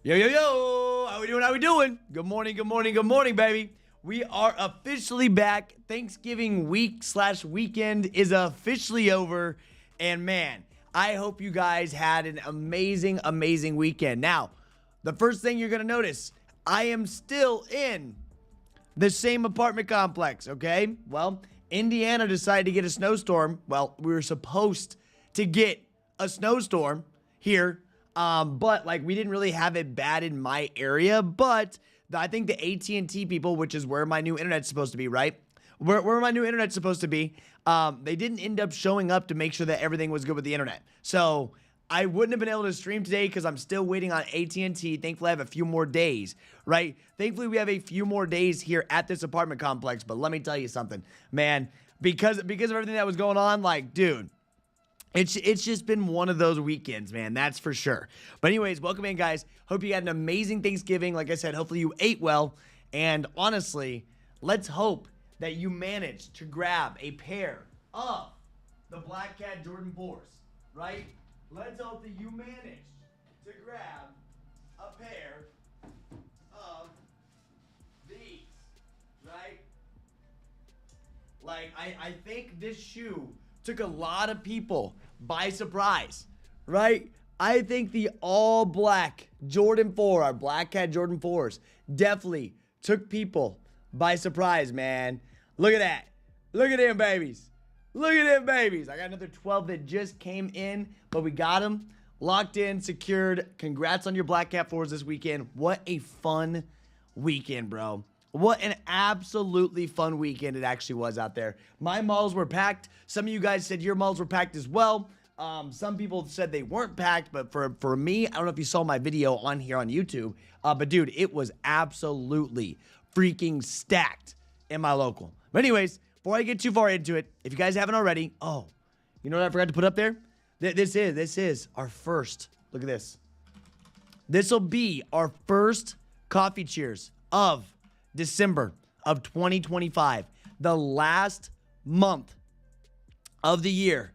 Yo, yo, yo, how we doing, how we doing? Good morning, good morning, good morning, baby. We are officially back. Thanksgiving week / weekend is officially over. And man, I hope you guys had an amazing, amazing weekend. Now, the first thing you're going to notice, I am still in the same apartment complex, okay? Well, Indiana decided to get a snowstorm. Well, we were supposed to get a snowstorm here. But like we didn't really have it bad in my area, but I think the AT&T people, which is where my new internet's supposed to be, right? Where my new internet's supposed to be, they didn't end up showing up to make sure that everything was good with the internet. So I wouldn't have been able to stream today because I'm still waiting on AT&T. Thankfully, I have a few more days, right? Thankfully, we have a few more days here at this apartment complex. But let me tell you something, man, because of everything that was going on, like, dude, it's just been one of those weekends, man. That's for sure. But anyways, welcome in, guys. Hope you had an amazing Thanksgiving. Like I said, hopefully you ate well. And honestly, let's hope that you managed to grab a pair of the Black Cat Jordan 4s, right? Let's hope that you managed to grab a pair of these, right? Like, I think this shoe took a lot of people by surprise, right? I think the all black Jordan 4, our Black Cat Jordan 4s, definitely took people by surprise, man. Look at that. Look at them babies. Look at them babies. I got another 12 that just came in, but we got them locked in, secured. Congrats on your Black Cat 4s this weekend. What a fun weekend, bro. What an absolutely fun weekend it actually was out there. My malls were packed. Some of you guys said your malls were packed as well. Some people said they weren't packed, but for me, I don't know if you saw my video on here on YouTube, but dude, it was absolutely freaking stacked in my local. But anyways, before I get too far into it, if you guys haven't already, oh, you know what I forgot to put up there? This is our first, look at this. This will be our first coffee cheers of December of 2025, the last month of the year.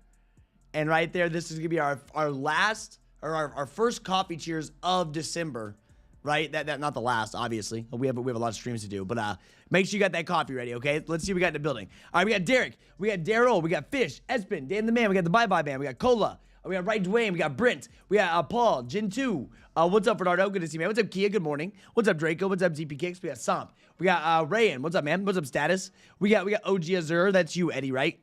And right there, this is gonna be our last, or our first coffee cheers of December, right? That not the last, obviously. We have a lot of streams to do, but make sure you got that coffee ready, okay? Let's see what we got in the building. All right, we got Derek, we got Daryl, we got Fish, Espen, Dan the Man, we got the Bye Bye Band, we got Cola, we got Right Dwayne, we got Brent, we got Paul, Gen 2. What's up, Bernardo? Good to see you, man. What's up, Kia? Good morning. What's up, Draco? What's up, ZP Kicks? We got Somp. We got Rayan. What's up, man? What's up, Status? We got OG Azure. That's you, Eddie, right?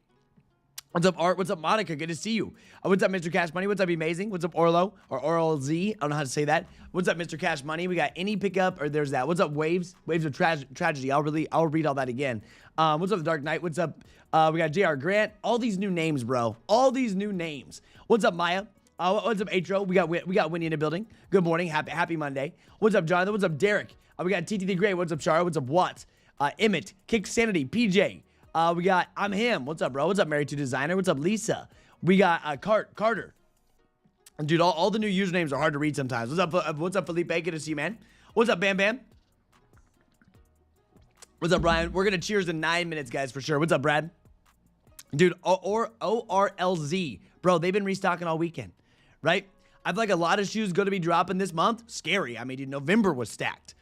What's up, Art? What's up, Monica? Good to see you. What's up, Mr. Cash Money? What's up, Amazing? What's up, Orlo? Or Oral Z? I don't know how to say that. What's up, Mr. Cash Money? We got any pickup, or there's that. What's up, Waves? Waves of Tragedy. I'll read all that again. What's up, The Dark Knight? What's up? We got JR Grant. All these new names, bro. All these new names. What's up, Maya? What's up, Atro? We got Winnie in the building. Good morning. Happy Monday. What's up, Jonathan? What's up, Derek? We got TT the Great. What's up, Chara? What's up, Watts? Emmett. Kick Sanity. PJ. We got I'm Him. What's up, bro? What's up, Married to Designer? What's up, Lisa? We got Carter. Dude, all the new usernames are hard to read sometimes. What's up, Felipe? Good to see you, man. What's up, Bam Bam? What's up, Brian? We're gonna cheers in 9 minutes, guys, for sure. What's up, Brad? Dude, ORLZ. Bro, they've been restocking all weekend, right? I feel like a lot of shoes going to be dropping this month. Scary. I mean, dude, November was stacked.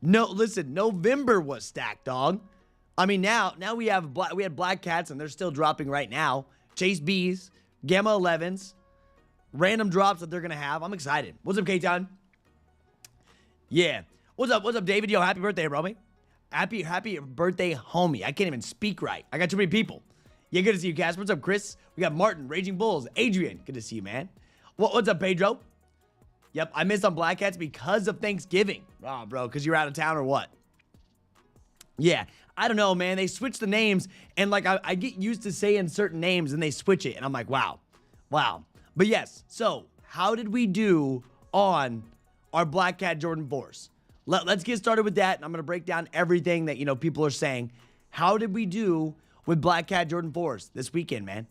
No, listen, November was stacked, dog. I mean, now we had Black Cats, and they're still dropping right now. Chase B's, Gamma 11s, random drops that they're going to have. I'm excited. What's up, K-Town? Yeah. What's up, David? Yo, happy birthday, bro. Happy birthday, homie. I can't even speak right. I got too many people. Yeah, good to see you, Cass. What's up, Chris? We got Martin, Raging Bulls, Adrian. Good to see you, man. What's up, Pedro? Yep, I missed on Black Cats because of Thanksgiving. Oh, bro, because you're out of town or what? Yeah, I don't know, man. They switch the names, and like I get used to saying certain names, and they switch it, and I'm like, wow. But yes, so how did we do on our Black Cat Jordan 4s? Let's get started with that, and I'm going to break down everything that, people are saying. How did we do with Black Cat Jordan 4s this weekend, man?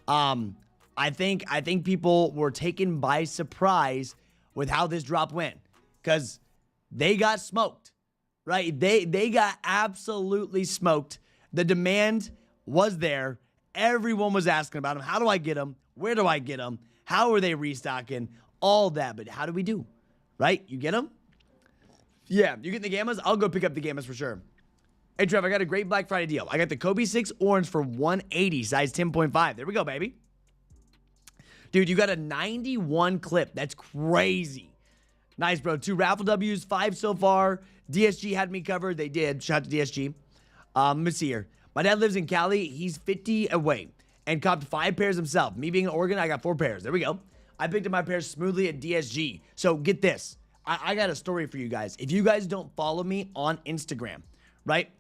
I think people were taken by surprise with how this drop went, because they got smoked, right? They got absolutely smoked. The demand was there. Everyone was asking about them. How do I get them? Where do I get them? How are they restocking? All that. But how do we do, right? You get them? Yeah, you get the Gammas? I'll go pick up the Gammas for sure. Hey, Trev, I got a great Black Friday deal. I got the Kobe 6 orange for $180, size 10.5. There we go, baby. Dude, you got a 91 clip. That's crazy. Nice, bro. 2 raffle W's, 5 so far. DSG had me covered. They did. Shout out to DSG. Let me see here. My dad lives in Cali. He's 50 away and copped 5 pairs himself. Me being in Oregon, I got 4 pairs. There we go. I picked up my pairs smoothly at DSG. So get this. I got a story for you guys. If you guys don't follow me on Instagram, right?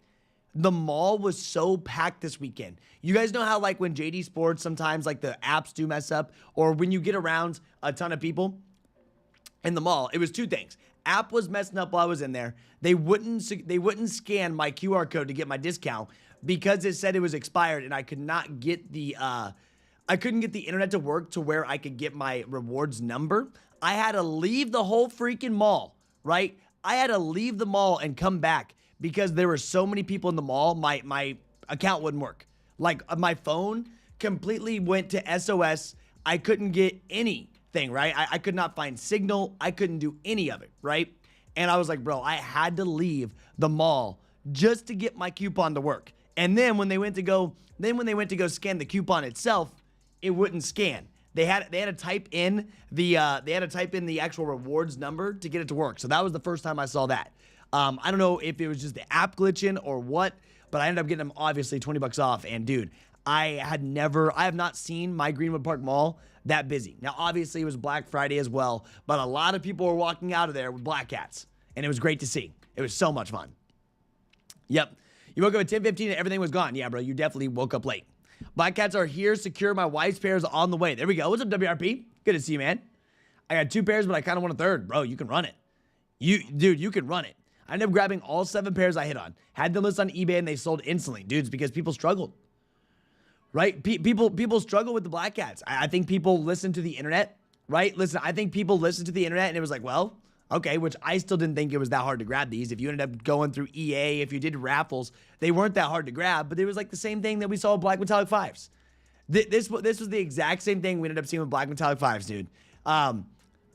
The mall was so packed this weekend. You guys know how, like, when JD Sports, sometimes, like, the apps do mess up, or when you get around a ton of people in the mall, it was 2 things. App was messing up while I was in there. They wouldn't scan my QR code to get my discount because it said it was expired, and I could not get the I couldn't get the internet to work to where I could get my rewards number. I had to leave the whole freaking mall, right? I had to leave the mall and come back because there were so many people in the mall, my account wouldn't work. Like, my phone completely went to SOS. I couldn't get anything, right? I could not find signal. I couldn't do any of it, right? And I was like, bro, I had to leave the mall just to get my coupon to work. And then when they went to go scan the coupon itself, it wouldn't scan. They had to type in the actual rewards number to get it to work. So that was the first time I saw that. I don't know if it was just the app glitching or what, but I ended up getting them obviously $20 off. And dude, I have not seen my Greenwood Park Mall that busy. Now, obviously it was Black Friday as well, but a lot of people were walking out of there with black hats, and it was great to see. It was so much fun. Yep. You woke up at 10:15 and everything was gone. Yeah, bro, you definitely woke up late. Black cats are here. Secure my wife's pairs on the way. There we go. What's up, WRP? Good to see you, man. I got 2 pairs, but I kind of want a third. Bro, you can run it. Dude, you can run it. I ended up grabbing all 7 pairs I hit on. Had them list on eBay, and they sold instantly. Dudes, because people struggled. Right? People struggle with the black cats. I think people listen to the internet, right? Listen, I think people listened to the internet, and it was like, well, okay, which I still didn't think it was that hard to grab these. If you ended up going through EA, if you did raffles, they weren't that hard to grab, but it was like the same thing that we saw with Black Metallic 5s. This was the exact same thing we ended up seeing with Black Metallic 5s, dude.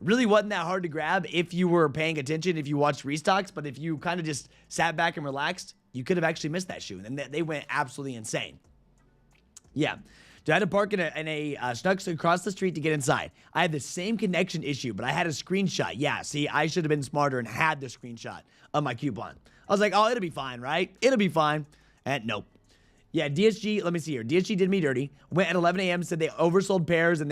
Really wasn't that hard to grab if you were paying attention, if you watched Restocks, but if you kind of just sat back and relaxed, you could have actually missed that shoe, and they went absolutely insane. Yeah. Dude, I had to park in a Schnucks across the street to get inside. I had the same connection issue, but I had a screenshot. Yeah, see, I should have been smarter and had the screenshot of my coupon. I was like, oh, it'll be fine, right? It'll be fine. And nope. Yeah, DSG, let me see here. DSG did me dirty. Went at 11 a.m., said they oversold pairs and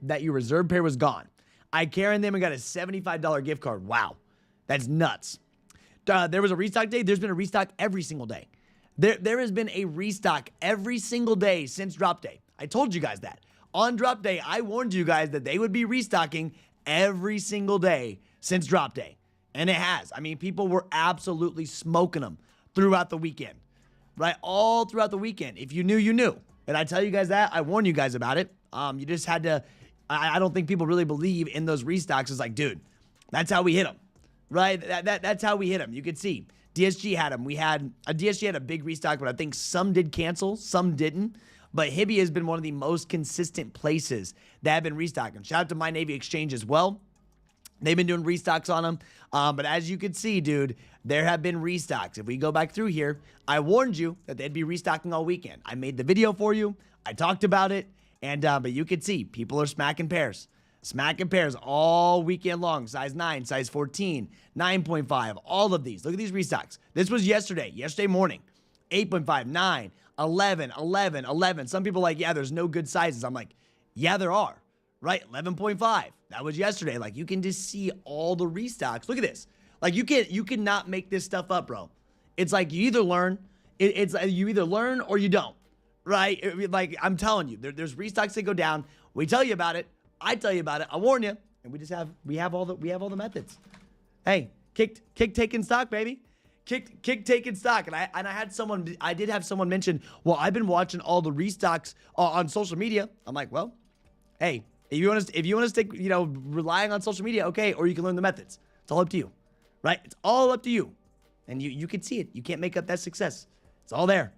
that your reserve pair was gone. I carried them and got a $75 gift card. Wow. That's nuts. There was a restock day. There's been a restock every single day. There has been a restock every single day since drop day. I told you guys that. On drop day, I warned you guys that they would be restocking every single day since drop day. And it has. I mean, people were absolutely smoking them throughout the weekend. Right? All throughout the weekend. If you knew, you knew. And I tell you guys that. I warned you guys about it. You just had to... I don't think people really believe in those restocks. It's like, dude, that's how we hit them. Right? That's how we hit them. You could see. DSG had them. DSG had a big restock, but I think some did cancel. Some didn't. But Hibby has been one of the most consistent places that have been restocking. Shout out to My Navy Exchange as well. They've been doing restocks on them. But as you can see, dude, there have been restocks. If we go back through here, I warned you that they'd be restocking all weekend. I made the video for you. I talked about it. And but you can see people are smacking pairs. Smacking pairs all weekend long. Size 9, size 14, 9.5, all of these. Look at these restocks. This was yesterday morning. 8.5, 9, 11, 11, 11. Some people are like, yeah, there's no good sizes. I'm like, yeah, there are. Right? 11.5. That was yesterday. Like, you can just see all the restocks. Look at this. Like, you cannot make this stuff up, bro. It's like you either learn. It's you either learn or you don't. Right? Like, I'm telling you, there's restocks that go down. We tell you about it. I tell you about it. I warn you. And we have all the methods. Hey, kick taking stock, baby. Kick taking stock. And I did have someone mention, well, I've been watching all the restocks on social media. I'm like, well, hey, if you want to stick, relying on social media, okay, or you can learn the methods. It's all up to you. Right? It's all up to you. And you can see it. You can't make up that success. It's all there.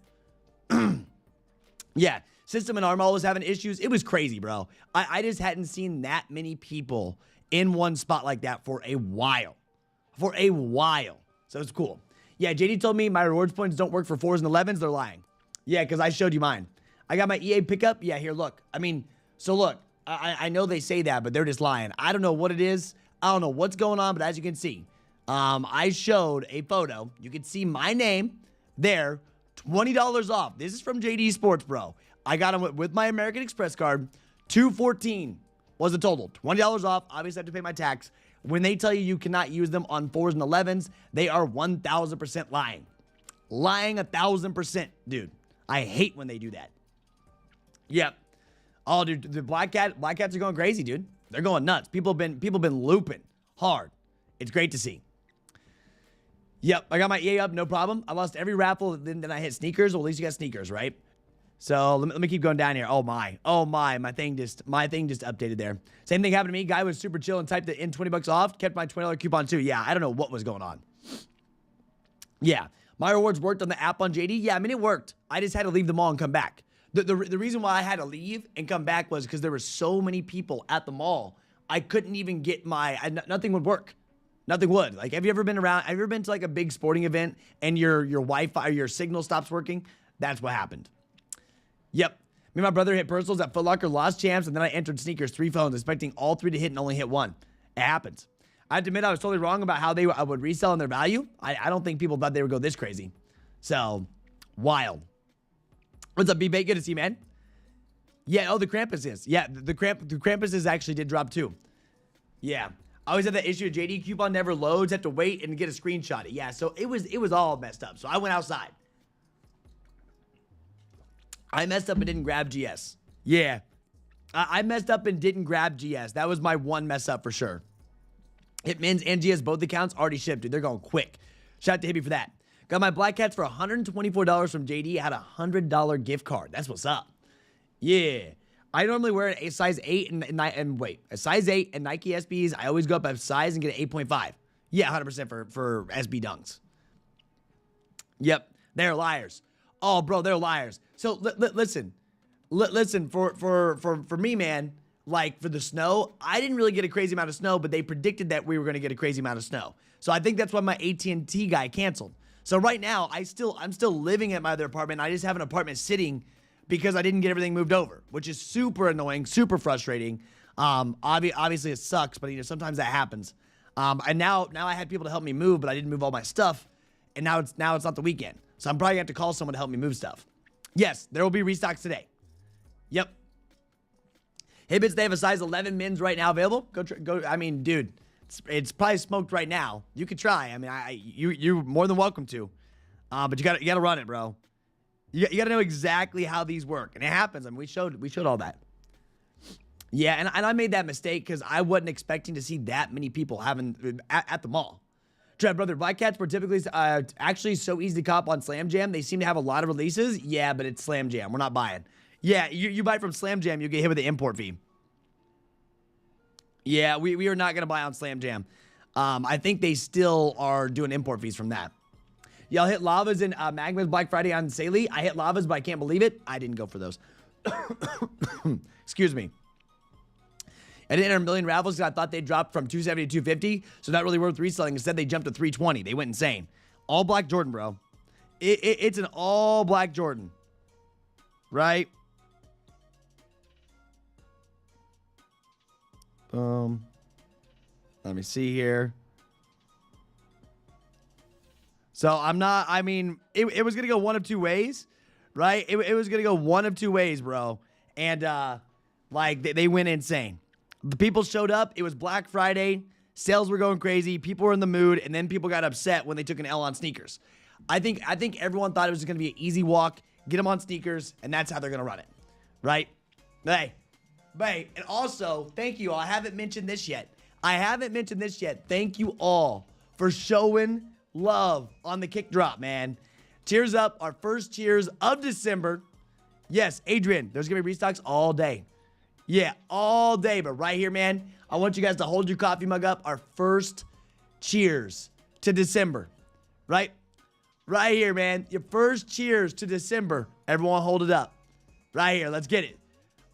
Yeah. System and Armall was having issues. It was crazy, bro. I just hadn't seen that many people in one spot like that for a while. So it's cool. Yeah, JD told me my rewards points don't work for 4s and 11s. They're lying. Yeah, because I showed you mine. I got my EA pickup. Yeah, here, look. I mean, so look, I know they say that, but they're just lying. I don't know what it is. I don't know what's going on, but as you can see, I showed a photo. You can see my name there, $20 off. This is from JD Sports, bro. I got them with my American Express card. $214 was the total. $20 off. Obviously, I have to pay my tax. When they tell you you cannot use them on 4s and 11s, they are 1,000% lying. Lying 1,000%, dude. I hate when they do that. Yep. Oh, dude, the Black Cats are going crazy, dude. They're going nuts. People have been looping hard. It's great to see. Yep, I got my EA up, no problem. I lost every raffle, then I hit sneakers. Well, at least you got sneakers, right? So let me keep going down here. Oh my, my thing just updated there. Same thing happened to me. Guy was super chill and typed it in, $20 off. Kept my $20 coupon too. Yeah, I don't know what was going on. Yeah, my rewards worked on the app on JD. Yeah, I mean it worked. I just had to leave the mall and come back. The reason why I had to leave and come back was because there were so many people at the mall. I couldn't even get nothing would work. Nothing would. Like, have you ever been to like a big sporting event and your Wi-Fi or your signal stops working? That's what happened. Yep. Me and my brother hit personals at Foot Locker, lost champs, and then I entered sneakers, 3 phones, expecting all 3 to hit and only hit 1. It happens. I have to admit I was totally wrong about how I would resell in their value. I don't think people thought they would go this crazy. So, wild. What's up, B-Bait? Good to see you, man. Yeah, oh, the Krampuses. Yeah, the Krampuses actually did drop too. Yeah. I always had that issue. JD coupon never loads. Have to wait and get a screenshot. Yeah, so it was all messed up. So I went outside. I messed up and didn't grab GS. Yeah. I messed up and didn't grab GS. That was my one mess up for sure. Hitmins and GS, both accounts already shipped, dude. They're going quick. Shout out to Hibby for that. Got my Black Cats for $124 from JD. Had a $100 gift card. That's what's up. Yeah. I normally wear a size 8 a size 8 and Nike SBs. I always go up a size and get an 8.5. Yeah, 100% for SB dunks. Yep, they're liars. Oh, bro, they're liars. So listen, for me, man. Like for the snow, I didn't really get a crazy amount of snow, but they predicted that we were going to get a crazy amount of snow. So I think that's why my AT&T guy canceled. So right now, I'm still living at my other apartment. I just have an apartment sitting because I didn't get everything moved over, which is super annoying, super frustrating. Obviously it sucks, but sometimes that happens. And now I had people to help me move, but I didn't move all my stuff, and now it's not the weekend, so I'm probably gonna have to call someone to help me move stuff. Yes, there will be restocks today. Yep. Hibbits, they have a size 11 men's right now available. Go. I mean, dude, it's probably smoked right now. You could try. I mean, you're more than welcome to, but you gotta run it, bro. You gotta know exactly how these work, and it happens. I mean, we showed all that. Yeah, and I made that mistake because I wasn't expecting to see that many people at the mall. Trev, brother, Black Cats were typically actually so easy to cop on Slam Jam. They seem to have a lot of releases. Yeah, but it's Slam Jam. We're not buying. Yeah, you buy from Slam Jam, you get hit with the import fee. Yeah, we are not gonna buy on Slam Jam. I think they still are doing import fees from that. Y'all hit Lavas and Magma's Black Friday on Saley. I hit Lavas, but I can't believe it. I didn't go for those. Excuse me. I didn't enter a million raffles because I thought they'd drop from 270 to 250, so not really worth reselling. Instead, they jumped to 320. They went insane. All black Jordan, bro. It's an all black Jordan. Right? Let me see here. So I mean, it was going to go one of two ways, right? It was going to go one of two ways, bro. And, like, they went insane. The people showed up. It was Black Friday. Sales were going crazy. People were in the mood. And then people got upset when they took an L on sneakers. I think everyone thought it was going to be an easy walk. Get them on sneakers. And that's how they're going to run it. Right? Hey. And also, thank you all. I haven't mentioned this yet. Thank you all for showing love on the kick drop, man. Cheers up. Our first cheers of December. Yes, Adrian, there's going to be restocks all day. Yeah, all day. But right here, man, I want you guys to hold your coffee mug up. Our first cheers to December. Right? Right here, man. Your first cheers to December. Everyone hold it up. Right here. Let's get it.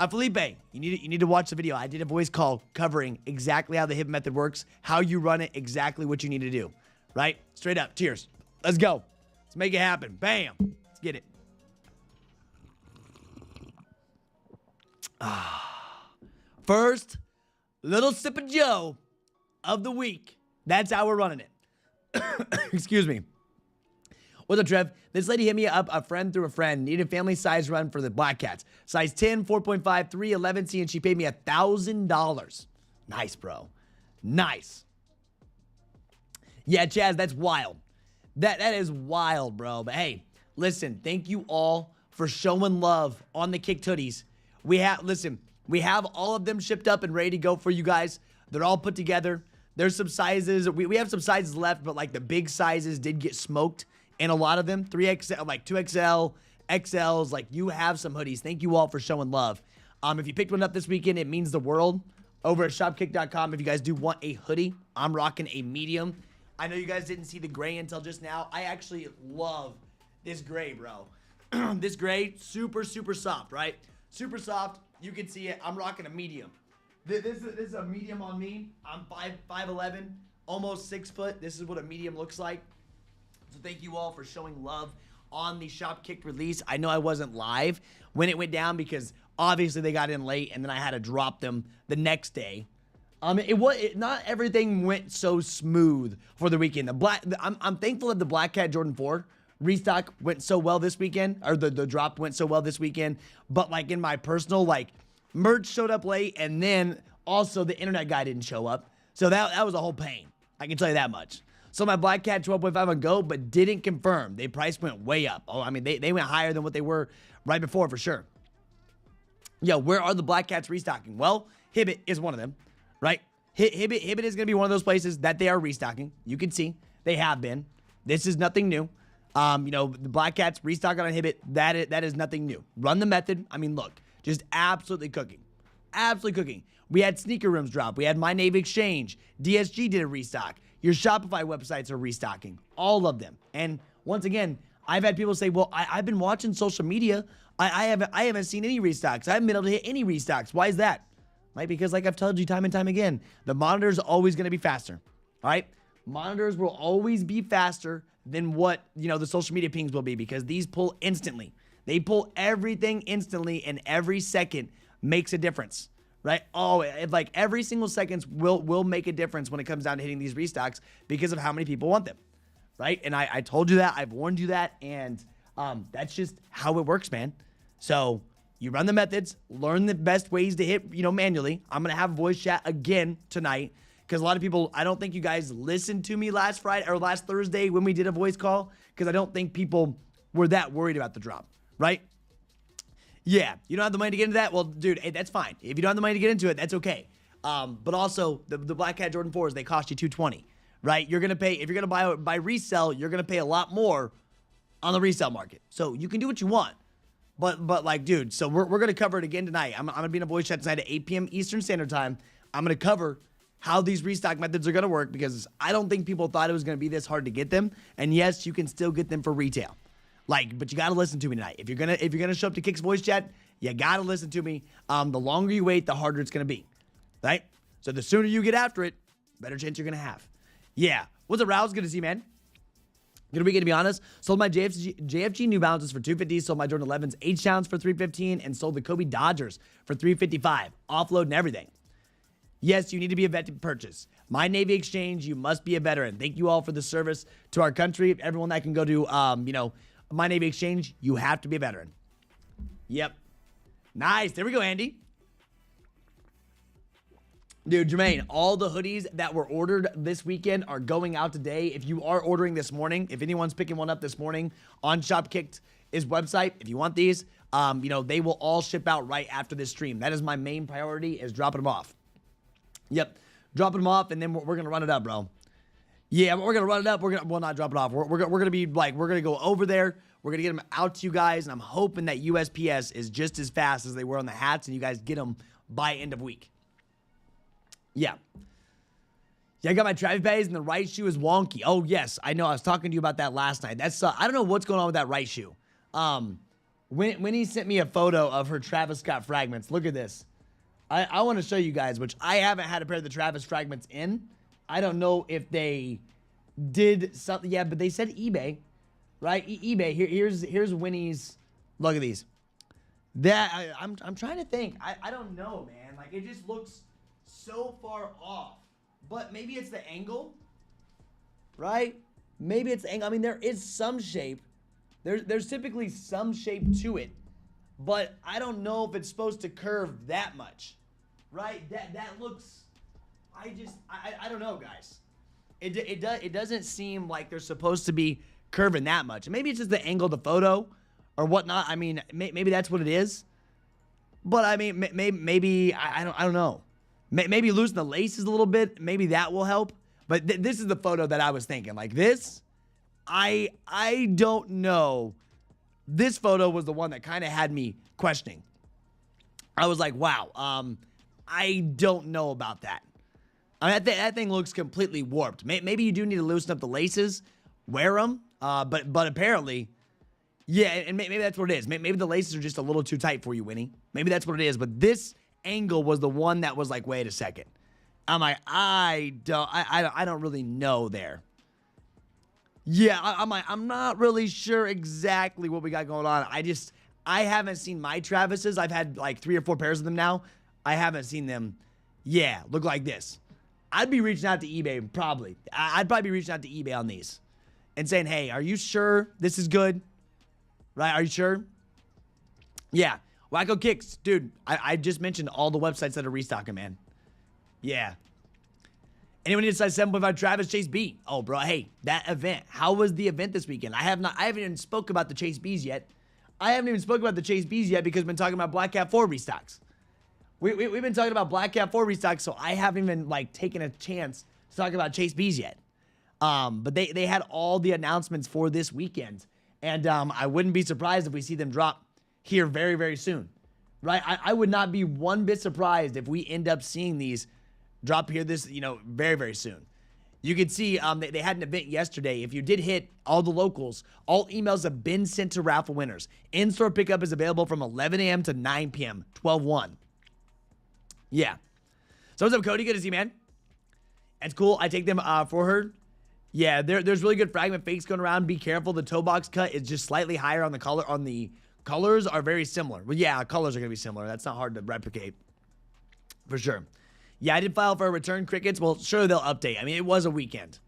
Felipe, you need to watch the video. I did a voice call covering exactly how the hip method works, how you run it, exactly what you need to do. right? Straight up. Cheers. Let's go. Let's make it happen. Bam. Let's get it. First, little sip of Joe of the week. That's how we're running it. Excuse me. What's up, Trev? This lady hit me up, a friend through a friend. Needed family size run for the Black Cats. Size 10, 4.5, 3, 11C, and she paid me $1,000. Nice, bro. Nice. Yeah, Chaz, that's wild. That is wild, bro. But hey, listen, thank you all for showing love on the Kckd hoodies. We have all of them shipped up and ready to go for you guys. They're all put together. There's some sizes. We have some sizes left, but like the big sizes did get smoked. And a lot of them, 3XL, like 2XL, XLs, like you have some hoodies. Thank you all for showing love. If you picked one up this weekend, it means the world. Over at shopkckd.com, if you guys do want a hoodie, I'm rocking a medium. I know you guys didn't see the gray until just now. I actually love this gray, bro. This gray, super, super soft, right? Super soft. You can see it. I'm rocking a medium. This is a medium on me. I'm 5'11", almost 6 foot. This is what a medium looks like. So thank you all for showing love on the Shop Kckd release. I know I wasn't live when it went down because obviously they got in late and then I had to drop them the next day. Not everything went so smooth for the weekend. I'm thankful that the Black Cat Jordan 4 restock went so well this weekend, or the drop went so well this weekend. But like in my personal, like merch showed up late, and then also the internet guy didn't show up. So that was a whole pain. I can tell you that much. So my Black Cat 12.5 on go, but didn't confirm. They price went way up. Oh, I mean, they went higher than what they were right before for sure. Yeah, where are the Black Cats restocking? Well, Hibbett is one of them, right? Hibbett is going to be one of those places that they are restocking. You can see they have been. This is nothing new. The Black Cats restocking on Hibbett, that is nothing new. Run the method. I mean, look, just absolutely cooking. Absolutely cooking. We had Sneaker Rooms drop. We had My Navy Exchange. DSG did a restock. Your Shopify websites are restocking. All of them. And once again, I've had people say, well, I've been watching social media. I haven't seen any restocks. I haven't been able to hit any restocks. Why is that? Right? Because like I've told you time and time again, the monitor is always going to be faster. All right? Monitors will always be faster than what, the social media pings will be because these pull instantly. They pull everything instantly, and every second makes a difference. Right? Oh, like every single second will make a difference when it comes down to hitting these restocks because of how many people want them. Right? And I told you that. I've warned you that. And that's just how it works, man. So you run the methods, learn the best ways to hit, manually. I'm going to have voice chat again tonight because a lot of people, I don't think you guys listened to me last Friday or last Thursday when we did a voice call because I don't think people were that worried about the drop. Right? Yeah, you don't have the money to get into that? Well, dude, hey, that's fine. If you don't have the money to get into it, that's okay. But also, the Black Cat Jordan 4s, they cost you $220, right? You're going to pay, if you're going to buy resell, you're going to pay a lot more on the resale market. So you can do what you want. But like, dude, so we're going to cover it again tonight. I'm going to be in a voice chat tonight at 8 p.m. Eastern Standard Time. I'm going to cover how these restock methods are going to work because I don't think people thought it was going to be this hard to get them. And yes, you can still get them for retail. But you gotta listen to me tonight. If you're gonna show up to Kck's voice chat, you gotta listen to me. The longer you wait, the harder it's gonna be, right? So the sooner you get after it, better chance you're gonna have. Yeah. What's up, Rouse? Good to see you, man. Good weekend, to be honest. Sold my JFG New Balances for $250. Sold my Jordan 11s H-Downs for $315, and sold the Kobe Dodgers for $355. Offload and everything. Yes, you need to be a vet to purchase. My Navy Exchange, you must be a veteran. Thank you all for the service to our country. Everyone that can go to, My Navy Exchange, you have to be a veteran. Yep. Nice. There we go, Andy. Dude, Jermaine, all the hoodies that were ordered this weekend are going out today. If you are ordering this morning, if anyone's picking one up this morning on Shop Kckd's website, if you want these, they will all ship out right after this stream. That is my main priority, is dropping them off. Yep. Dropping them off, and then we're going to run it up, bro. Yeah, we're going to run it up. We'll not drop it off. We're going to be like, we're going to go over there. We're going to get them out to you guys, and I'm hoping that USPS is just as fast as they were on the hats, and you guys get them by end of week. Yeah. Yeah, I got my Travis bags, and the right shoe is wonky. Oh, yes, I know. I was talking to you about that last night. That's I don't know what's going on with that right shoe. When he sent me a photo of her Travis Scott fragments, look at this. I want to show you guys, which I haven't had a pair of the Travis fragments in. I don't know if they did something. Yeah, but they said eBay, right? eBay. Here's Winnie's. Look at these. I'm trying to think. I don't know, man. Like, it just looks so far off. But maybe it's the angle, right? Maybe it's the angle. I mean, there is some shape. There's typically some shape to it, but I don't know if it's supposed to curve that much, right? That looks. I don't know, guys. It doesn't seem like they're supposed to be curving that much. Maybe it's just the angle of the photo or whatnot. I mean, maybe that's what it is. But I mean, maybe I don't know. Maybe loosen the laces a little bit. Maybe that will help. But this is the photo that I was thinking. Like this, I don't know. This photo was the one that kind of had me questioning. I was like, wow. I don't know about that. I mean, that thing looks completely warped. Maybe you do need to loosen up the laces, wear them. But apparently, yeah, and maybe that's what it is. Maybe the laces are just a little too tight for you, Winnie. Maybe that's what it is. But this angle was the one that was like, wait a second. I'm like, I don't really know there. Yeah, I'm not really sure exactly what we got going on. I haven't seen my Travis's. I've had like 3 or 4 pairs of them now. I haven't seen them. Yeah, look like this. I'd be reaching out to eBay, probably. I'd probably be reaching out to eBay on these and saying, hey, are you sure this is good? Right? Are you sure? Yeah. Wacko Kicks. Dude, I just mentioned all the websites that are restocking, man. Yeah. Anyone need to size 7.5 Travis Chase B? Oh, bro. Hey, that event. How was the event this weekend? I haven't even spoke about the Chase Bs yet. I haven't even spoken about the Chase Bs yet because we've been talking about Black Cat 4 restocks. We've been talking about Black Cat 4 restocks, so I haven't even like taken a chance to talk about Chase Bs yet. But they had all the announcements for this weekend, and I wouldn't be surprised if we see them drop here very, very soon. Right? I would not be one bit surprised if we end up seeing these drop here this, very, very soon. You can see they had an event yesterday. If you did hit all the locals, all emails have been sent to raffle winners. In-store pickup is available from 11 a.m. to 9 p.m., 12/1. Yeah. So what's up, Cody? Good to see you, man. That's cool. I take them for her. Yeah, there's really good fragment fakes going around. Be careful. The toe box cut is just slightly higher on the color. On the colors are very similar. Well, yeah, colors are going to be similar. That's not hard to replicate. For sure. Yeah, I did file for a return, Crickets. Well, sure, they'll update. I mean, it was a weekend.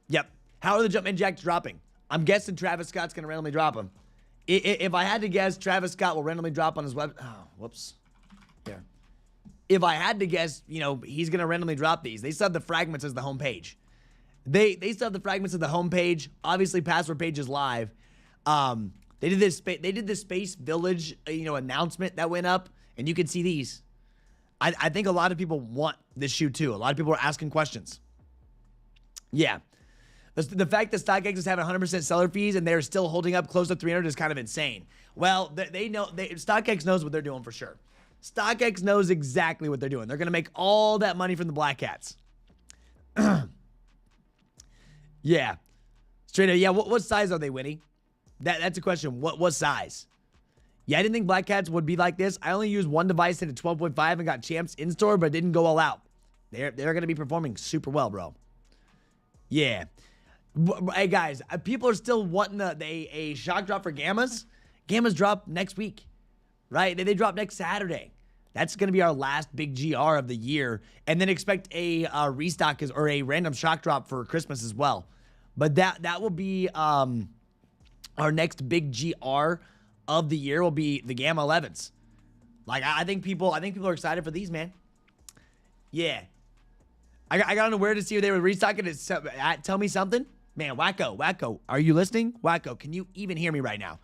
Yep. How are the Jumpman Jacks dropping? I'm guessing Travis Scott's going to randomly drop them. If I had to guess, Travis Scott will randomly drop on his web. Oh, whoops. Here. If I had to guess, he's going to randomly drop these. They still have the fragments as the home page. They still have the fragments of the home page. Obviously, password page is live. They did this Space Village, announcement that went up, and you can see these. I think a lot of people want this shoe too. A lot of people are asking questions. Yeah. The fact that StockX is having 100% seller fees and they're still holding up close to 300 is kind of insane. Well, they know StockX knows what they're doing for sure. StockX knows exactly what they're doing. They're going to make all that money from the Black Cats. Yeah. Straight up. Yeah, what size are they, Winnie? That's a question. What size? Yeah, I didn't think Black Cats would be like this. I only used one device at 12.5 and got champs in store, but didn't go all out. They're going to be performing super well, bro. Yeah. Hey, guys, people are still wanting a shock drop for Gammas. Gammas drop next week, right? They drop next Saturday. That's going to be our last big GR of the year. And then expect a restock or a random shock drop for Christmas as well. But that will be our next big GR of the year will be the Gamma 11s. Like, I think people are excited for these, man. Yeah. I got unaware to see if they were restocking it. Tell me something. Man, Wacko, are you listening? Wacko, can you even hear me right now?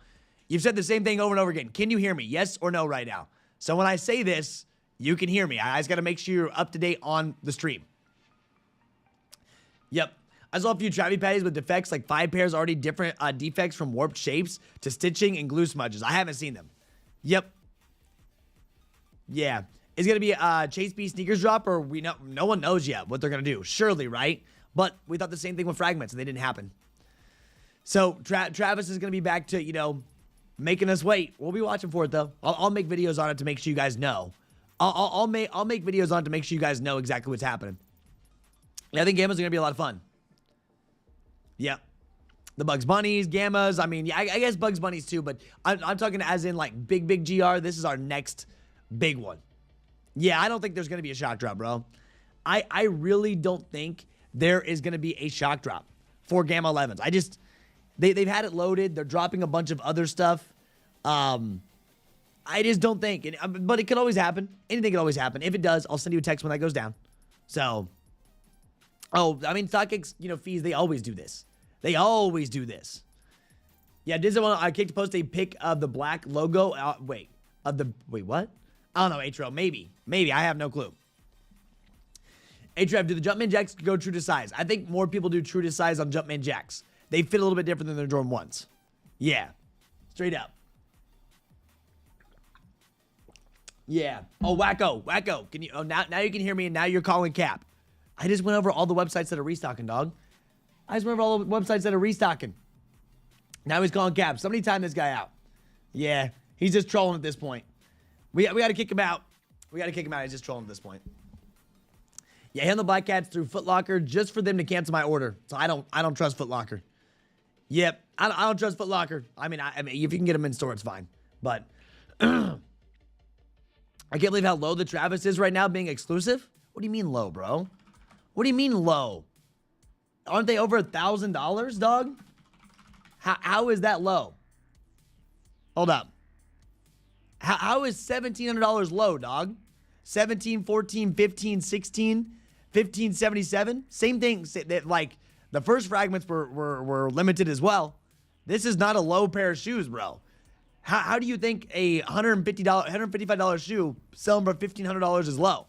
You've said the same thing over and over again. Can you hear me? Yes or no right now? So when I say this, you can hear me. I just got to make sure you're up to date on the stream. Yep. I saw a few Travi patties with defects, like 5 pairs already different defects from warped shapes to stitching and glue smudges. I haven't seen them. Yep. Yeah. Is going to be a Chase B sneakers drop, or no one knows yet what they're going to do. Surely, right? But we thought the same thing with fragments, and they didn't happen. So Travis is going to be back to, making us wait. We'll be watching for it, though. I'll make videos on it to make sure you guys know. I'll make videos on it to make sure you guys know exactly what's happening. Yeah, I think Gammas are going to be a lot of fun. Yep. The Bugs Bunnies, Gammas. I mean, yeah, I guess Bugs Bunnies too, but I'm talking as in like big GR. This is our next big one. Yeah, I don't think there's going to be a shock drop, bro. I really don't think there is going to be a shock drop for Gamma 11s. They've had it loaded. They're dropping a bunch of other stuff. I just don't think, but it could always happen. Anything could always happen. If it does, I'll send you a text when that goes down. So, I mean, StockX, fees, they always do this. They always do this. Yeah, I Kckd post a pic of the black logo. Wait, what? I don't know, Atro. Maybe. I have no clue. Atro, do the Jumpman Jacks go true to size? I think more people do true to size on Jumpman Jacks. They fit a little bit different than their Jordan 1s. Yeah. Straight up. Yeah. Oh, Wacko. Can you? Oh, now you can hear me, and now you're calling cap. I just went over all the websites that are restocking, dog. I just went over all the websites that are restocking. Now he's calling cap. Somebody time this guy out. Yeah, he's just trolling at this point. We got to kick him out. He's just trolling at this point. Yeah, handle Black Cats through Foot Locker just for them to cancel my order. So I don't trust Foot Locker. Yep, I don't trust Foot Locker. I mean, if you can get them in store, it's fine. But I can't believe how low the Travis is right now being exclusive. What do you mean low, bro? What do you mean low? Aren't they over $1,000, dog? How is that low? Hold up. How is $1,700 low, dog? 17, 14, 15, 16, 1577. Same thing. Like the first fragments were limited as well. This is not a low pair of shoes, bro. How do you think a $155 shoe selling for $1,500 is low?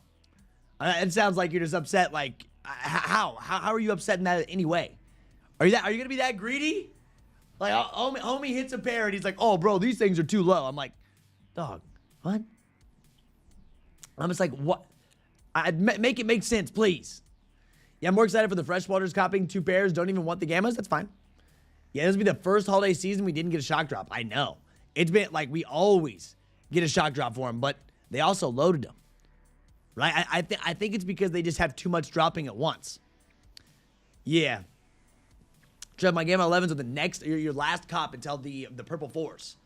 It sounds like you're just upset. Like how are you upset in that anyway? Are you gonna be that greedy? Like homie hits a pair and he's like, oh bro, these things are too low. I'm like, dog, what? I'm just like, what? Make it make sense, please. Yeah, I'm more excited for the Freshwaters copying 2 pairs. Don't even want the Gammas. That's fine. Yeah, this will be the first holiday season we didn't get a shock drop. I know. It's been like we always get a shock drop for them, but they also loaded them. Right? I think it's because they just have too much dropping at once. Yeah. Trev, my Gamma 11s are the next, your last cop until the Purple Force.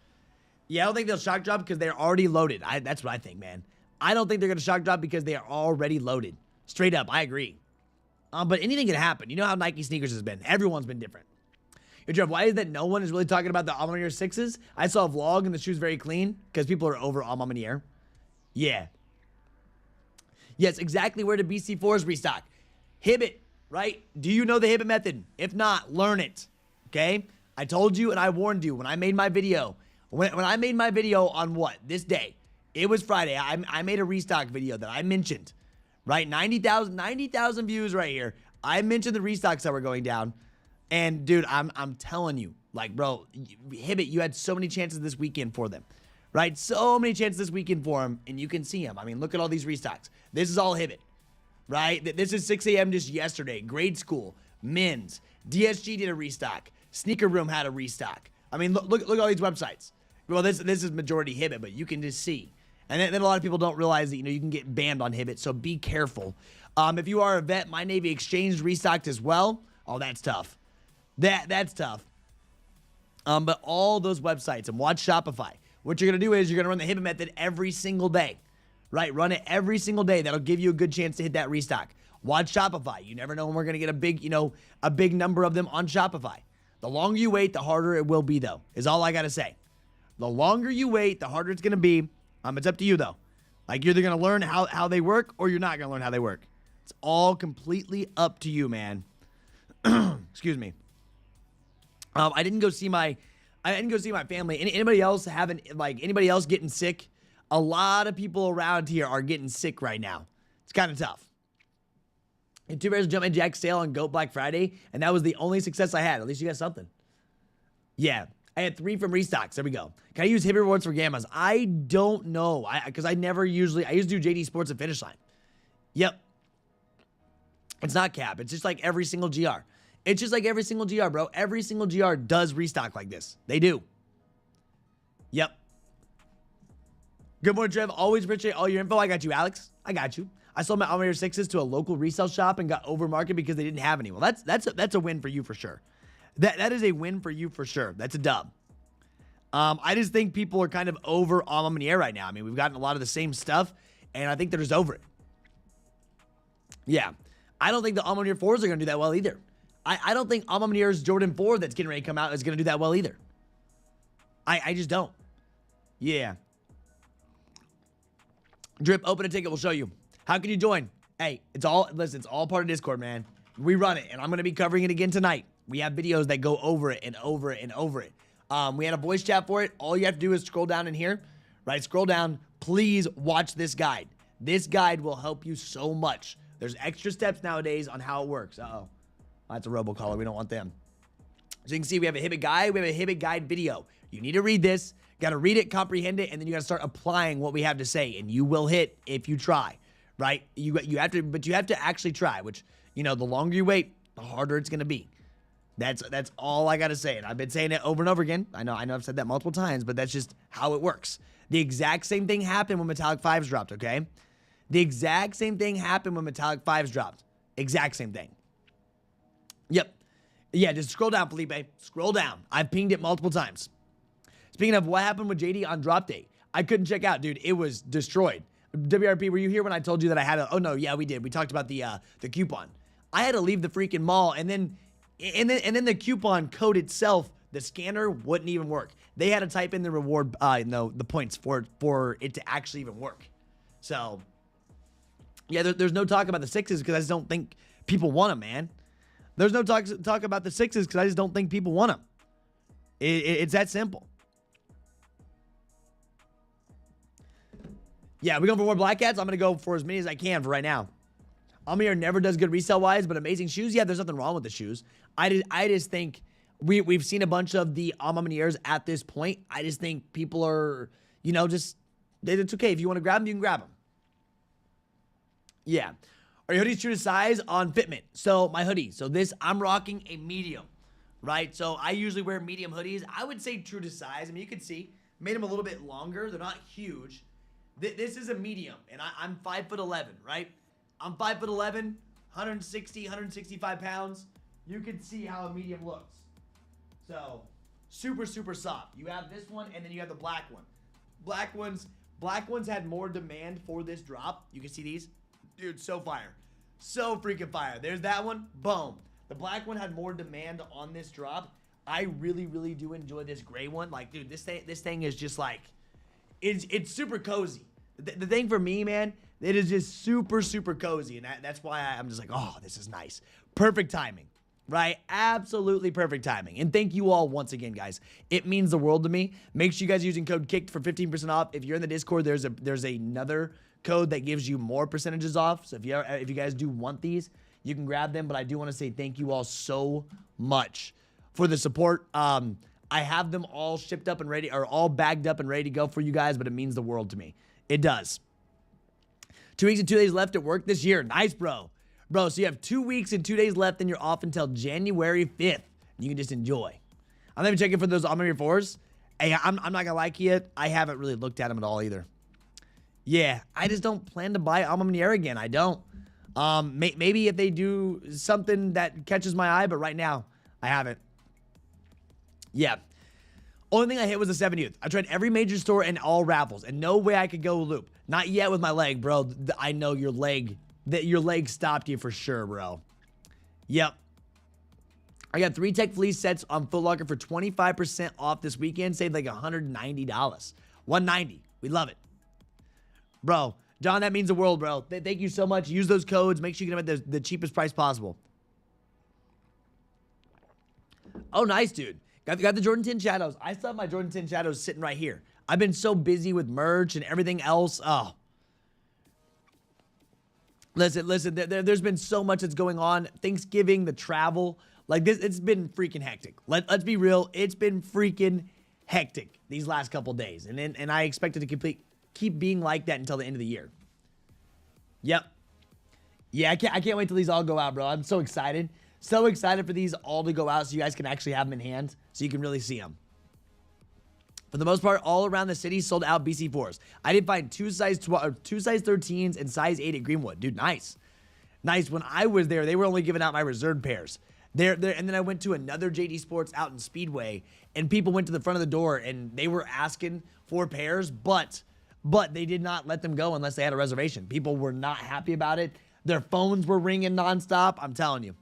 Yeah, I don't think they'll shock drop because they're already loaded. That's what I think, man. I don't think they're going to shock drop because they are already loaded. Straight up, I agree. But anything can happen. You know how Nike sneakers has been. Everyone's been different. Yo, Trev, why is that no one is really talking about the Almanier 6s? I saw a vlog and the shoe's very clean because people are over Almanier. Yeah. Yes, exactly where the BC4s restock. Hibbit, right? Do you know the Hibbit method? If not, learn it. Okay? I told you and I warned you when I made my video. When I made my video on what? This day. It was Friday. I made a restock video that I mentioned. Right? 90,000 views right here. I mentioned the restocks that were going down. And dude, I'm telling you, like, bro, Hibbit, you had so many chances this weekend for them. Right? So many chances this weekend for them, and you can see them. I mean, look at all these restocks. This is all Hibbit. Right? This is 6 a.m. just yesterday. Grade school, men's, DSG did a restock. Sneaker Room had a restock. I mean, look at all these websites. Well, this is majority Hibbit, but you can just see. And then a lot of people don't realize that, you can get banned on Hibbit, so be careful. If you are a vet, My Navy Exchange restocked as well. Oh, that's tough. That's tough. But all those websites, and watch Shopify. What you're going to do is you're going to run the Hibbit method every single day. Right? Run it every single day. That'll give you a good chance to hit that restock. Watch Shopify. You never know when we're going to get a big number of them on Shopify. The longer you wait, the harder it will be, though, is all I got to say. The longer you wait, the harder it's going to be. It's up to you, though. Like, you're either going to learn how they work or you're not going to learn how they work. It's all completely up to you, man. Excuse me. I didn't go see my family. Anybody else anybody else getting sick? A lot of people around here are getting sick right now. It's kind of tough. And 2 pairs of Jumpman Jacks sale on GOAT Black Friday, and that was the only success I had. At least you got something. Yeah. I had 3 from Restocks. There we go. Can I use Hibbit rewards for Gammas? I don't know. Because I used to do JD Sports at Finish Line. Yep. It's not cap. It's just like every single GR. It's just like every single GR, bro. Every single GR does restock like this. They do. Yep. Good morning, Trev. Always appreciate all your info. I got you, Alex. I got you. I sold my Almanac 6s to a local resale shop and got over market because they didn't have any. Well, that's a win for you for sure. That is a win for you for sure. That's a dub. I just think people are kind of over Alma Manier right now. I mean, we've gotten a lot of the same stuff, and I think they're just over it. Yeah. I don't think the Alma Manier 4s are going to do that well either. I don't think Alma Manier's Jordan 4 that's getting ready to come out is going to do that well either. I just don't. Yeah. Drip, open a ticket. We'll show you. How can you join? Hey, listen, it's all part of Discord, man. We run it, and I'm going to be covering it again tonight. We have videos that go over it and over it and over it. We had a voice chat for it. All you have to do is scroll down in here, right? Scroll down. Please watch this guide. This guide will help you so much. There's extra steps nowadays on how it works. Uh-oh. That's a robocaller. We don't want them. So you can see we have a Hibbit guide. We have a Hibbit guide video. You need to read this. Got to read it, comprehend it, and then you got to start applying what we have to say, and you will hit if you try, right? You have to, but you have to actually try, which, you know, the longer you wait, the harder it's going to be. That's all I got to say. And I've been saying it over and over again. I know I've said that multiple times, but that's just how it works. The exact same thing happened when Metallic 5s dropped, okay? The exact same thing happened when Metallic 5s dropped. Exact same thing. Yep. Yeah, just scroll down, Felipe. Scroll down. I've pinged it multiple times. Speaking of what happened with JD on drop day, I couldn't check out, dude. It was destroyed. WRP, were you here when I told you that I had a... Oh, no, yeah, we did. We talked about the coupon. I had to leave the freaking mall, and then the coupon code itself, the scanner wouldn't even work. They had to type in the reward, the points for it to actually even work. So, yeah, there's no talk about the 6s because I just don't think people want them, man. There's no talk about the 6s because I just don't think people want them. It's that simple. Yeah, we're going for more Black Cats. I'm going to go for as many as I can for right now. Amir never does good resale-wise, but amazing shoes. Yeah, there's nothing wrong with the shoes. I just think we've seen a bunch of the Alma Maniers at this point. I just think people are, it's okay. If you want to grab them, you can grab them. Yeah. Are your hoodies true to size on Fitment? So my hoodie. So this, I'm rocking a medium, right? So I usually wear medium hoodies. I would say true to size. I mean, you can see, made them a little bit longer. They're not huge. This is a medium, and I'm 5'11", right? I'm 5'11", 160, 165 pounds. You can see how a medium looks. So, super, super soft. You have this one, and then you have the black one. Black ones had more demand for this drop. You can see these. Dude, so fire. So freaking fire. There's that one. Boom. The black one had more demand on this drop. I really, really do enjoy this gray one. Like, dude, this thing is just like... It's super cozy. The thing for me, man, it is just super, super cozy. And that's why I'm just like, oh, this is nice. Perfect timing, right? Absolutely perfect timing. And thank you all once again, guys. It means the world to me. Make sure you guys are using code Kckd for 15% off. If you're in the Discord, there's another code that gives you more percentages off. So if you guys do want these, you can grab them. But I do want to say thank you all so much for the support. I have them all shipped up and ready, or all bagged up and ready to go for you guys, but it means the world to me. It does. 2 weeks and 2 days left at work this year. Nice, bro. Bro, so you have 2 weeks and 2 days left, and you're off until January 5th. You can just enjoy. I'm not even checking for those Alma Manier 4s. Hey, I'm not going to lie to you. I haven't really looked at them at all either. Yeah, I just don't plan to buy Alma Manier again. I don't. Maybe if they do something that catches my eye, but right now, I haven't. Yeah. Only thing I hit was the 7 Youth. I tried every major store and all raffles, and no way I could go loop. Not yet with my leg, bro. I know your leg stopped you for sure, bro. Yep. I got 3 Tech Fleece sets on Foot Locker for 25% off this weekend. Saved like $190. $190. We love it. Bro, John, that means the world, bro. Thank you so much. Use those codes. Make sure you get them at the cheapest price possible. Oh, nice, dude. Got the Jordan 10 Shadows. I still have my Jordan 10 Shadows sitting right here. I've been so busy with merch and everything else. Oh. Listen. There's been so much that's going on. Thanksgiving, the travel. Like this, it's been freaking hectic. Let's be real. It's been freaking hectic these last couple days. And I expect it to keep being like that until the end of the year. Yep. Yeah, I can't wait till these all go out, bro. I'm so excited. So excited for these all to go out so you guys can actually have them in hand so you can really see them. For the most part, all around the city sold out BC4s. I did find two size 13s and size 8 at Greenwood. Dude, nice. Nice. When I was there, they were only giving out my reserved pairs. And then I went to another JD Sports out in Speedway, and people went to the front of the door, and they were asking for pairs, but they did not let them go unless they had a reservation. People were not happy about it. Their phones were ringing nonstop. I'm telling you.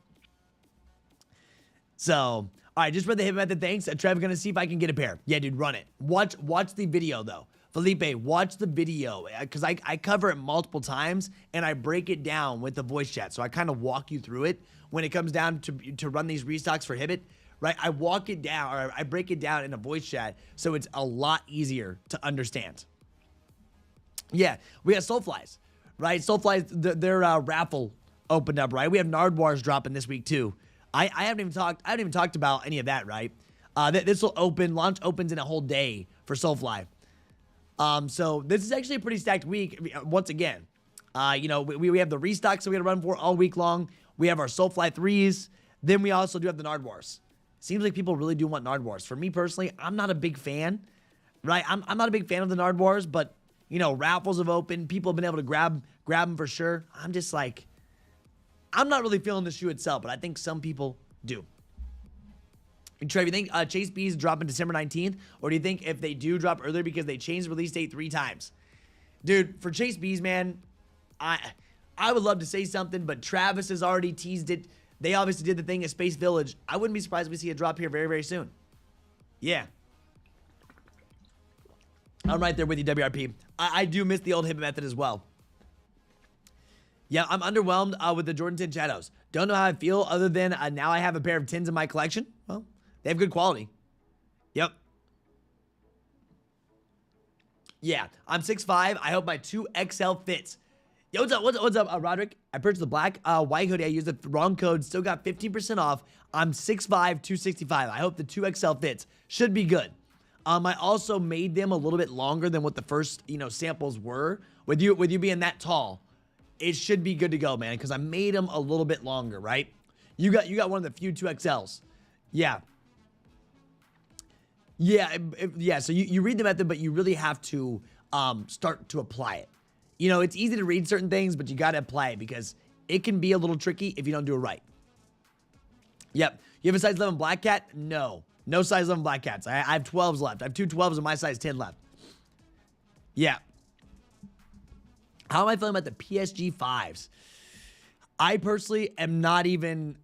So, all right, just for the hit method, thanks. Trev, gonna see if I can get a pair. Yeah, dude, run it. Watch the video, though. Felipe, watch the video, because I cover it multiple times, and I break it down with the voice chat. So I kind of walk you through it when it comes down to run these restocks for Hibbit, right? I walk it down, or I break it down in a voice chat, so it's a lot easier to understand. Yeah, we got Soulflies, right? Soulflies, their raffle opened up, right? We have Nardwars dropping this week, too. I haven't even talked about any of that, right? This will launch opens in a whole day for Soulfly. So this is actually a pretty stacked week. Once again, you know, we have the restocks that we got to run for all week long. We have our Soulfly 3s. Then we also do have the Nardwars. Seems like people really do want Nardwars. For me personally, I'm not a big fan, right? I'm not a big fan of the Nardwars, but, you know, raffles have opened. People have been able to grab them for sure. I'm just like, I'm not really feeling the shoe itself, but I think some people do. And Trev, you think Chase B's dropping December 19th? Or do you think if they do drop earlier because they changed the release date 3 times? Dude, for Chase B's, man, I would love to say something, but Travis has already teased it. They obviously did the thing at Space Village. I wouldn't be surprised if we see a drop here very, very soon. Yeah. I'm right there with you, WRP. I do miss the old Hibbit method as well. Yeah, I'm underwhelmed with the Jordan 10 Shadows. Don't know how I feel other than now I have a pair of 10s in my collection. Well, they have good quality. Yep. Yeah, I'm 6'5". I hope my 2XL fits. Yo, what's up, Roderick? I purchased the black white hoodie. I used the wrong code. Still got 15% off. I'm 6'5", 265. I hope the 2XL fits. Should be good. I also made them a little bit longer than what the first, you know, samples were. With you being that tall, it should be good to go, man, because I made them a little bit longer, right? You got one of the few 2XLs. Yeah. Yeah, so you read the method, but you really have to start to apply it. You know, it's easy to read certain things, but you got to apply it because it can be a little tricky if you don't do it right. Yep. You have a size 11 black cat? No. No size 11 black cats. I have 12s left. I have 2 12s and my size 10 left. Yeah. How am I feeling about the PSG 5s? I personally am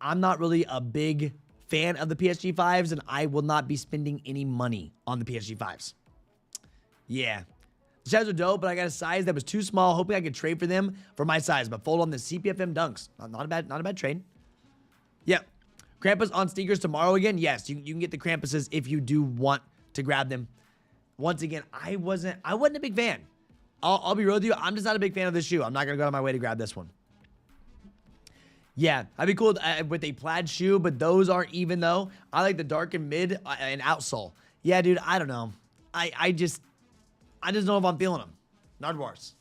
I'm not really a big fan of the PSG 5s, and I will not be spending any money on the PSG 5s. Yeah. The shadows are dope, but I got a size that was too small, hoping I could trade for them for my size, but fold on the CPFM dunks. Not a bad trade. Yep. Krampus on sneakers tomorrow again? Yes, you can get the Krampuses if you do want to grab them. Once again, I wasn't a big fan. I'll be real with you. I'm just not a big fan of this shoe. I'm not going to go out of my way to grab this one. Yeah, I'd be cool with a plaid shoe, but those aren't even, though. I like the dark and mid and outsole. Yeah, dude, I don't know. I just don't know if I'm feeling them. Nardwars.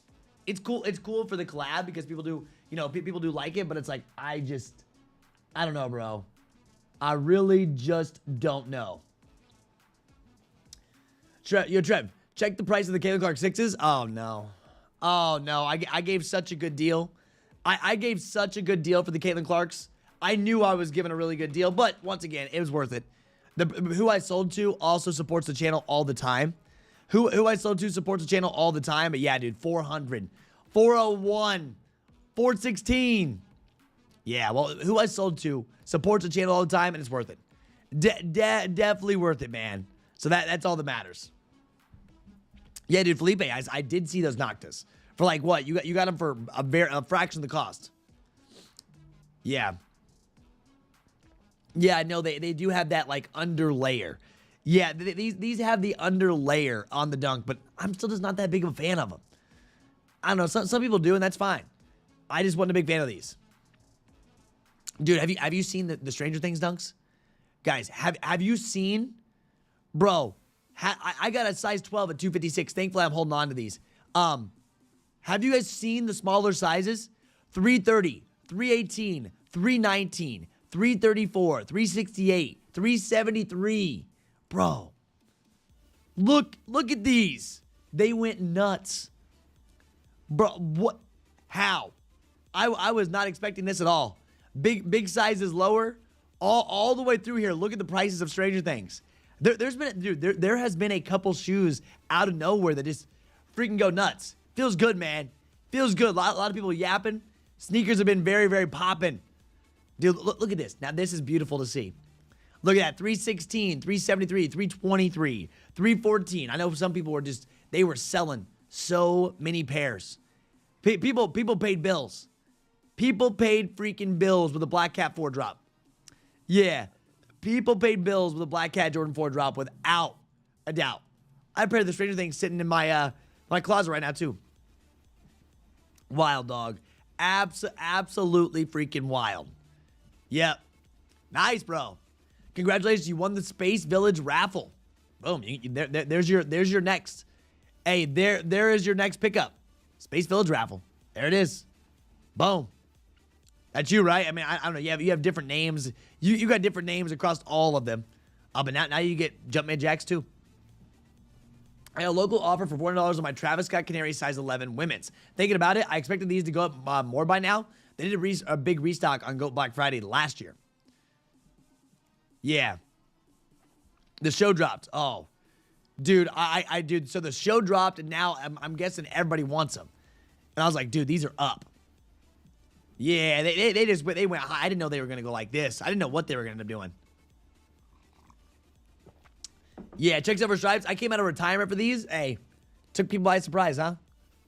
It's cool. It's cool for the collab because people do, you know, people do like it, but it's like, I don't know, bro. I really just don't know. Trev, check the price of the Kckd Clark 6s. Oh, no. Oh, no. I gave such a good deal. I gave such a good deal for the Kckd Clarks. I knew I was giving a really good deal, but once again, it was worth it. Who I sold to also supports the channel all the time. Who I sold to supports the channel all the time, but yeah, dude, 400, 401, 416. Yeah, well, who I sold to supports the channel all the time, and it's worth it. Definitely worth it, man. So that's all that matters. Yeah, dude, Felipe, I did see those Noctis. For like what? You got them for a fraction of the cost. Yeah. Yeah, I know they do have that like under layer. Yeah, these have the under layer on the dunk, but I'm still just not that big of a fan of them. I don't know, some people do, and that's fine. I just wasn't a big fan of these. Dude, have you seen the Stranger Things dunks? Guys, have you seen? Bro, I got a size 12 at 256. Thankfully, I'm holding on to these. Have you guys seen the smaller sizes? 330, 318, 319, 334, 368, 373. Bro, look at these. They went nuts. Bro, what? How? I was not expecting this at all. Big sizes lower. All the way through here. Look at the prices of Stranger Things. There has been a couple shoes out of nowhere that just freaking go nuts. Feels good, man. Feels good. A lot of people yapping. Sneakers have been very, very popping. Dude, look at this. Now, this is beautiful to see. Look at that. 316, 373, 323, 314. I know some people were they were selling so many pairs. People paid bills. People paid freaking bills with a Black Cat 4 drop. Yeah. People paid bills with a Black Cat Jordan 4 drop without a doubt. I have a pair of the Stranger Things sitting in my closet right now, too. Wild, dog. Absolutely freaking wild. Yep. Nice, bro. Congratulations, you won the Space Village raffle. Boom. There's your next. Hey, there is your next pickup. Space Village raffle. There it is. Boom. That's you, right? I mean, I don't know. You have different names. You got different names across all of them. But now you get Jumpman Jacks too. I had a local offer for $400 on my Travis Scott Canary size 11 women's. Thinking about it, I expected these to go up more by now. They did a big restock on Goat Black Friday last year. Yeah. The show dropped. Oh. Dude, dude, so the show dropped, and now I'm guessing everybody wants them. And I was like, dude, these are up. Yeah, they went high. I didn't know they were going to go like this. I didn't know what they were going to end up doing. Yeah, checks over stripes. I came out of retirement for these. Hey, took people by surprise, huh?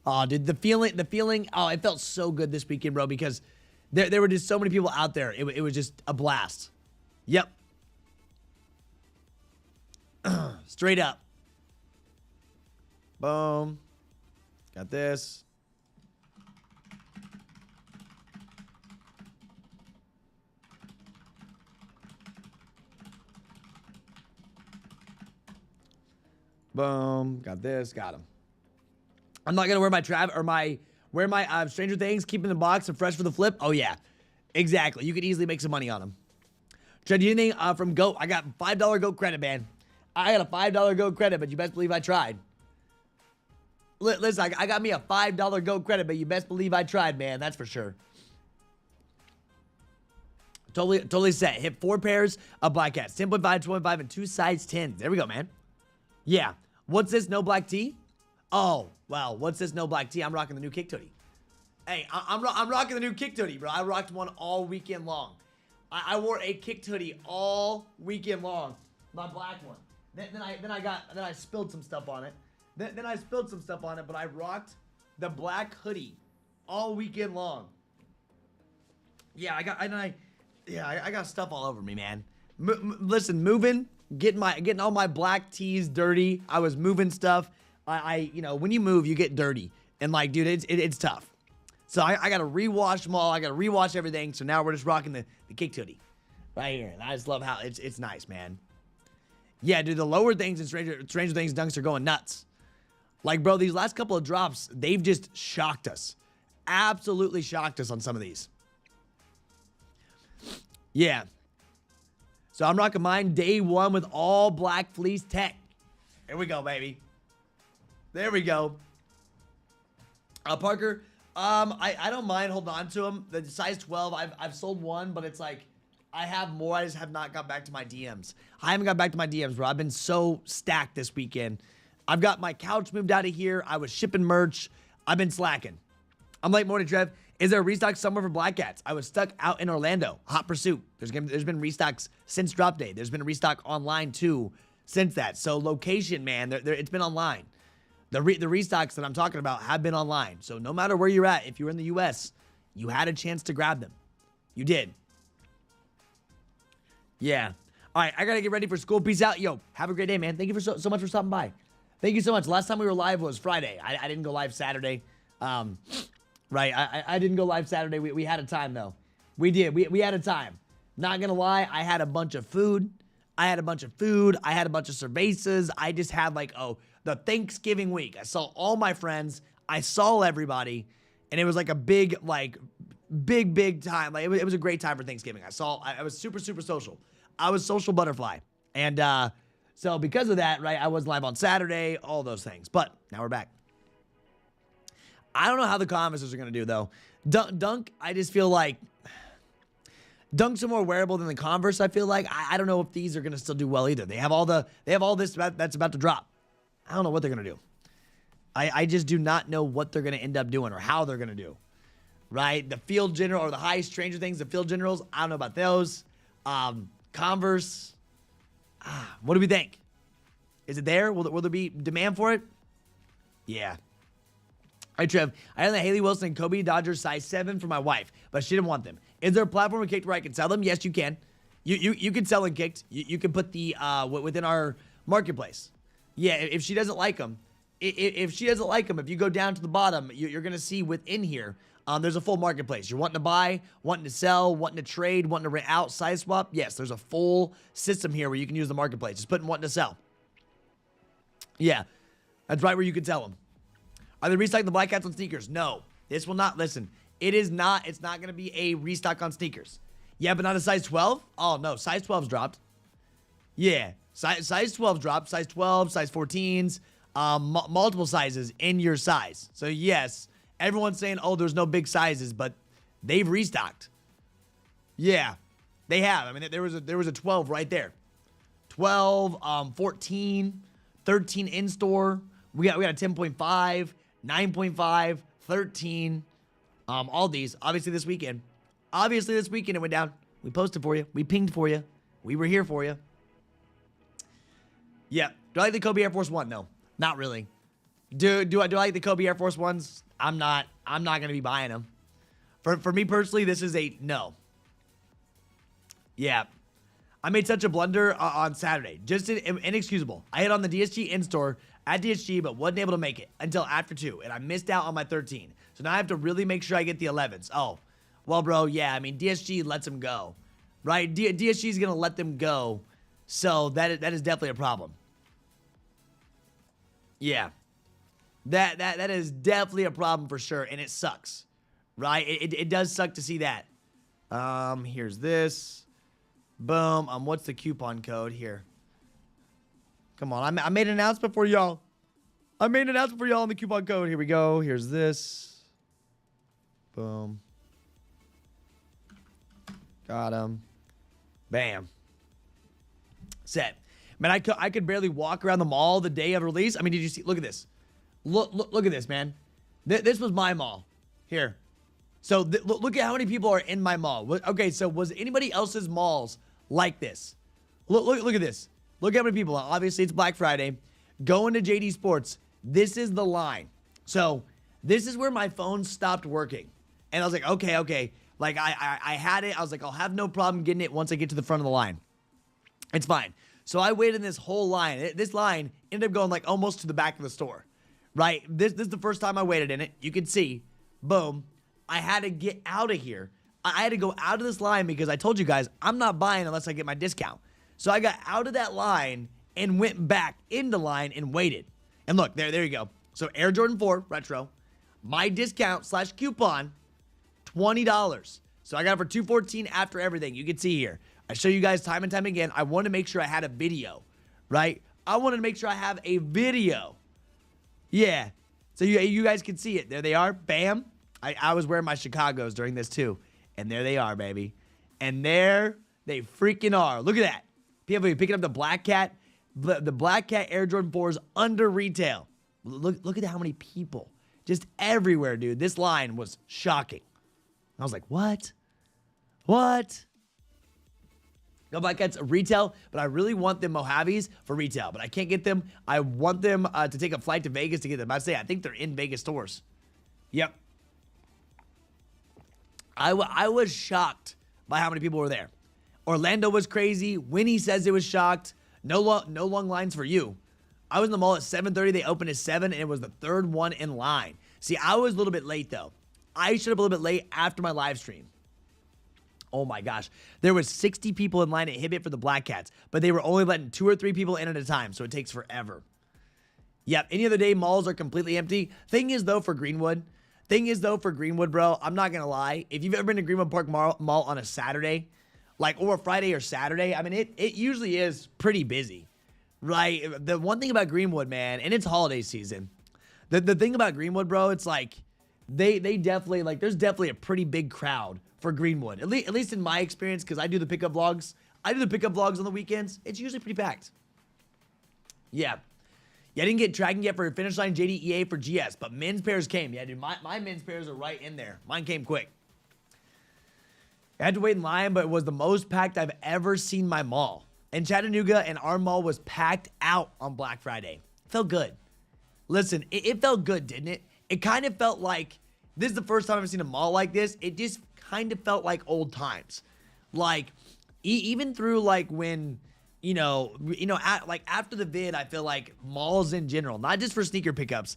Oh, dude, the feeling. Oh, it felt so good this weekend, bro, because there were just so many people out there. It was just a blast. Yep. Straight up. Boom. Got this. Boom. Got this. Got him. I'm not gonna wear my Stranger Things, keep in the box and fresh for the flip. Oh yeah, exactly. You could easily make some money on them. Trent, anything from Goat? I got $5 Goat credit, man. I got a $5 Goat credit, but you best believe I tried. Listen, I got me a $5 Goat credit, but you best believe I tried, man. That's for sure. Totally set. Hit 4 pairs of Black Cats, 10.5, 12.5, and 2 size 10s. There we go, man. Yeah. What's this? No black tee? Oh, well, what's this? No black tee? I'm rocking the new Kckd. Hey, I'm rocking the new Kckd, bro. I rocked one all weekend long. I wore a Kckd all weekend long. My black one. Then I spilled some stuff on it. Then I spilled some stuff on it, but I rocked the black hoodie all weekend long. Yeah, I got stuff all over me, man. Listen, getting all my black tees dirty. I was moving stuff. You know, when you move, you get dirty, and like, dude, it's tough. So I gotta rewash them all. I gotta rewash everything. So now we're just rocking the Kckd right here, and I just love how it's nice, man. Yeah, dude, the lower things in Stranger Things dunks are going nuts. Like, bro, these last couple of drops, they've just shocked us. Absolutely shocked us on some of these. Yeah. So I'm rocking mine day one with all black fleece tech. Here we go, baby. There we go. Parker, I don't mind holding on to them. The size 12, I've sold one, but it's like, I have more. I just have not got back to my DMs. I haven't got back to my DMs, bro. I've been so stacked this weekend. I've got my couch moved out of here. I was shipping merch. I've been slacking. I'm like, morning, Trev. Is there a restock somewhere for Black Cats? I was stuck out in Orlando. Hot pursuit. There's been restocks since drop day. There's been a restock online too since that. So location, man, it's been online. The restocks that I'm talking about have been online. So no matter where you're at, if you're in the U.S., you had a chance to grab them. You did. Yeah. All right, I got to get ready for school. Peace out. Yo, have a great day, man. Thank you so much for stopping by. Thank you so much. Last time we were live was Friday. I didn't go live Saturday. Right, I didn't go live Saturday. We had a time, though. We did. We had a time. Not going to lie, I had a bunch of food. I had a bunch of cervezas. I just had, like, the Thanksgiving week. I saw all my friends. I saw everybody. And it was, like, a big time. Like, it was a great time for Thanksgiving. I was super, super social. I was social butterfly. And, so because of that, right, I wasn't live on Saturday, all those things. But now we're back. I don't know how the Converses are going to do, though. Dunk, I just feel like Dunks are more wearable than the Converse, I feel like. I don't know if these are going to still do well either. They have all this that's about to drop. I don't know what they're going to do. I just do not know what they're going to end up doing or how they're going to do. Right? The Field General or the high Stranger Things, the Field Generals, I don't know about those. Converse. What do we think? Is it there? Will there be demand for it? Yeah. All right, Trev. I had the Haley Wilson and Kckd Dodgers size 7 for my wife, but she didn't want them. Is there a platform with Kckd where I can sell them? Yes, you can. You can sell in Kckd. You can put the within our marketplace. Yeah, if she doesn't like them, if you go down to the bottom, you're gonna see within here. There's a full marketplace. You're wanting to buy, wanting to sell, wanting to trade, wanting to rent out, size swap. Yes, there's a full system here where you can use the marketplace. Just put in wanting to sell. Yeah, that's right where you can sell them. Are they restocking the black cats on sneakers? No, this will not. Listen, it is not. It's not going to be a restock on sneakers. Yeah, but not a size 12? Oh, no, size 12's dropped. Yeah, size 12's dropped. Size 12, size 14s, multiple sizes in your size. So, yes. Everyone's saying, oh, there's no big sizes, but they've restocked. Yeah, they have. I mean, there was a 12 right there. 12, 14, 13 in-store. We got a 10.5, 9.5, 13. All these, obviously this weekend. Obviously this weekend it went down. We posted for you. We pinged for you. We were here for you. Yeah. Do I like the Kobe Air Force One? No, not really. Do I like the Kobe Air Force Ones? I'm not going to be buying them. For me personally, this is a no. Yeah. I made such a blunder on Saturday. Just inexcusable. I hit on the DSG in-store at DSG, but wasn't able to make it until after 2, and I missed out on my 13. So now I have to really make sure I get the 11s. Oh, well, bro, yeah, I mean, DSG lets them go, right? DSG is going to let them go, so that is definitely a problem. Yeah. That is definitely a problem for sure, and it sucks, right? It does suck to see that. Here's this. Boom. What's the coupon code here? Come on, I made an announcement for y'all. I made an announcement for y'all on the coupon code. Here we go. Here's this. Boom. Got him. Bam. Set. Man, I could barely walk around the mall the day of release. I mean, did you see? Look at this. Look at this, man. This was my mall. Here. So look at how many people are in my mall. Okay, so was anybody else's malls like this? Look at this. Look how many people. Obviously, it's Black Friday. Going to JD Sports. This is the line. So this is where my phone stopped working. And I was like, okay. Like, I had it. I was like, I'll have no problem getting it once I get to the front of the line. It's fine. So I waited in this whole line. This line ended up going like almost to the back of the store. Right? This is the first time I waited in it. You can see. Boom. I had to get out of here. I had to go out of this line because I told you guys, I'm not buying unless I get my discount. So I got out of that line and went back in the line and waited. And look, there you go. So Air Jordan 4 Retro. My discount / coupon, $20. So I got it for $214 after everything. You can see here. I show you guys time and time again. I wanted to make sure I had a video, right? I wanted to make sure I have a video. Yeah. So you guys can see it. There they are. Bam. I was wearing my Chicagos during this too. And there they are, baby. And there they freaking are. Look at that. People picking up the Black Cat. The Black Cat Air Jordan 4s under retail. Look at how many people. Just everywhere, dude. This line was shocking. I was like, what? What? No Black Cats retail, but I really want them Mojaves for retail, but I can't get them. I want them to take a flight to Vegas to get them. I think they're in Vegas stores. Yep. I was shocked by how many people were there. Orlando was crazy. Winnie says it was shocked. No long lines for you. I was in the mall at 7:30. They opened at 7, and it was the third one in line. See, I was a little bit late, though. I showed up a little bit late after my live stream. Oh, my gosh. There was 60 people in line at Hibbett for the Black Cats, but they were only letting 2 or 3 people in at a time, so it takes forever. Yep, any other day, malls are completely empty. Thing is, though, for Greenwood, bro, I'm not going to lie. If you've ever been to Greenwood Park Mall on a Saturday, or a Friday or Saturday, I mean, it usually is pretty busy, right? The one thing about Greenwood, man, and it's holiday season, the thing about Greenwood, bro, it's like they definitely, like, there's definitely a pretty big crowd for Greenwood. At least in my experience, because I do the pickup vlogs. I do the pickup vlogs on the weekends. It's usually pretty packed. Yeah. Yeah, I didn't get tracking yet for Finish Line JDEA for GS, but men's pairs came. Yeah, dude, my men's pairs are right in there. Mine came quick. I had to wait in line, but it was the most packed I've ever seen my mall. And Chattanooga and our mall was packed out on Black Friday. Felt good. Listen, it felt good, didn't it? It kind of felt like, this is the first time I've seen a mall like this. It just kind of felt like old times. Like, even through like when, like after the vid, I feel like malls in general, not just for sneaker pickups,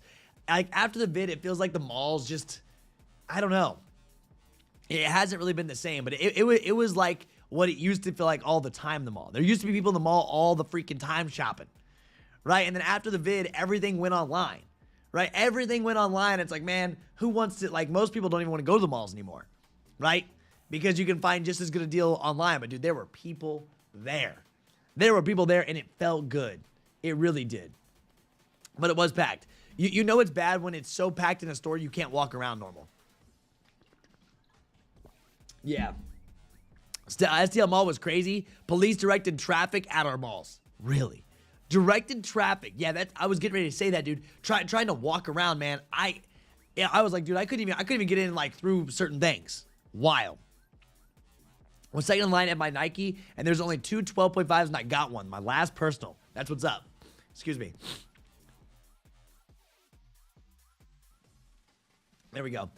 like after the vid, it feels like the malls just, I don't know. It hasn't really been the same, but it was like what it used to feel like all the time in the mall. There used to be people in the mall all the freaking time shopping, right? And then after the vid, everything went online, right? Everything went online. It's like, man, who wants to, like, most people don't even want to go to the malls anymore, right? Because you can find just as good a deal online. But dude, there were people there. There were people there, and it felt good. It really did. But it was packed. You know it's bad when it's so packed in a store you can't walk around normal. Yeah. STL Mall was crazy. Police directed traffic at our malls. Really? Directed traffic. Yeah, I was getting ready to say that, dude. Trying to walk around, man. I was like, dude, I couldn't even get in like through certain things. Wild. Was second in line at my Nike, and there's only two 12.5s, and I got one. My last personal. That's what's up. Excuse me. There we go.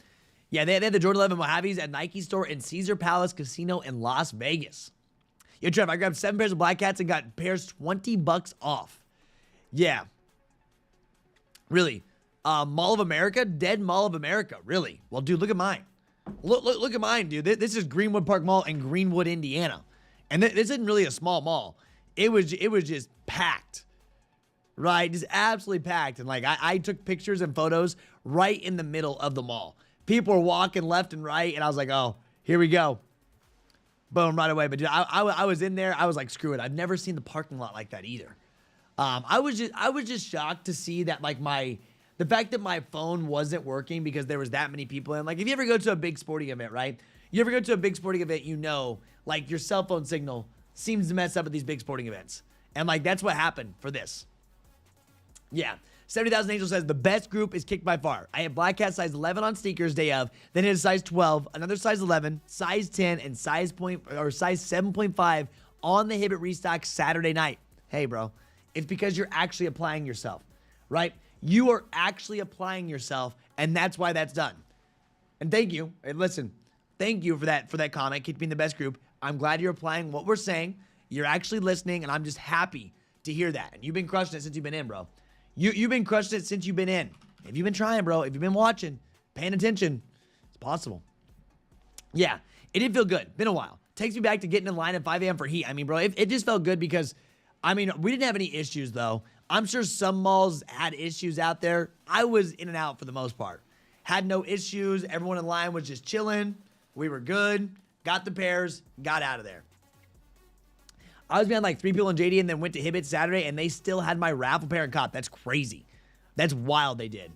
Yeah, they had the Jordan 11 Mojaves at Nike store in Caesar Palace Casino in Las Vegas. Yo, Trev, I grabbed 7 pairs of Black Cats and got pairs $20 off. Yeah. Really. Mall of America? Dead Mall of America. Really? Well, dude, look at mine. Look at mine, dude. This is Greenwood Park Mall in Greenwood, Indiana. And this isn't really a small mall. It was just packed. Right? Just absolutely packed. And like I took pictures and photos right in the middle of the mall. People were walking left and right, and I was like, oh, here we go. Boom, right away. But dude, I was in there. I was like, screw it. I've never seen the parking lot like that either. I was just shocked to see that, like, the fact that my phone wasn't working because there was that many people in. Like, if you ever go to a big sporting event, right? You ever go to a big sporting event, like, your cell phone signal seems to mess up at these big sporting events. And, like, that's what happened for this. Yeah. 70,000 Angel says, the best group is Kckd by far. I had Black Cat size 11 on sneakers day of, then hit a size 12, another size 11, size 10, and size 7.5 on the Hibbett Restock Saturday night. Hey, bro, it's because you're actually applying yourself, right? You are actually applying yourself, and that's why that's done. And thank you. And listen, thank you for that comment. Kckd being the best group. I'm glad you're applying what we're saying. You're actually listening, and I'm just happy to hear that. And you've been crushing it since you've been in, bro. You've been crushing it since you've been in. If you've been trying, bro, if you've been watching, paying attention, it's possible. Yeah, it did feel good. Been a while. Takes me back to getting in line at 5 a.m. for heat. I mean, bro, it just felt good because, I mean, we didn't have any issues, though. I'm sure some malls had issues out there. I was in and out for the most part. Had no issues. Everyone in line was just chilling. We were good. Got the pairs. Got out of there. I was behind like 3 people in JD and then went to Hibbett Saturday, and they still had my raffle pair and cop. That's crazy. That's wild they did.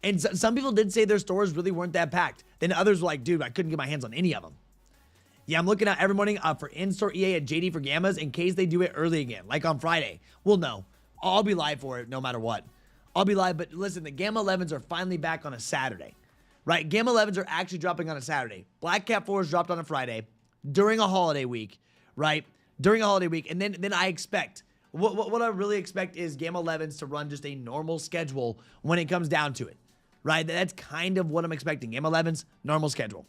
And some people did say their stores really weren't that packed. Then others were like, dude, I couldn't get my hands on any of them. Yeah, I'm looking out every morning for in-store EA at JD for Gammas in case they do it early again, like on Friday. Well, no. I'll be live for it no matter what. I'll be live, but listen, the Gamma 11s are finally back on a Saturday, right? Gamma 11s are actually dropping on a Saturday. Black Cat 4s dropped on a Friday during a holiday week, right? During a holiday week, and then I expect, what I really expect is Gamma 11s to run just a normal schedule when it comes down to it, right? That's kind of what I'm expecting. Gamma 11s, normal schedule.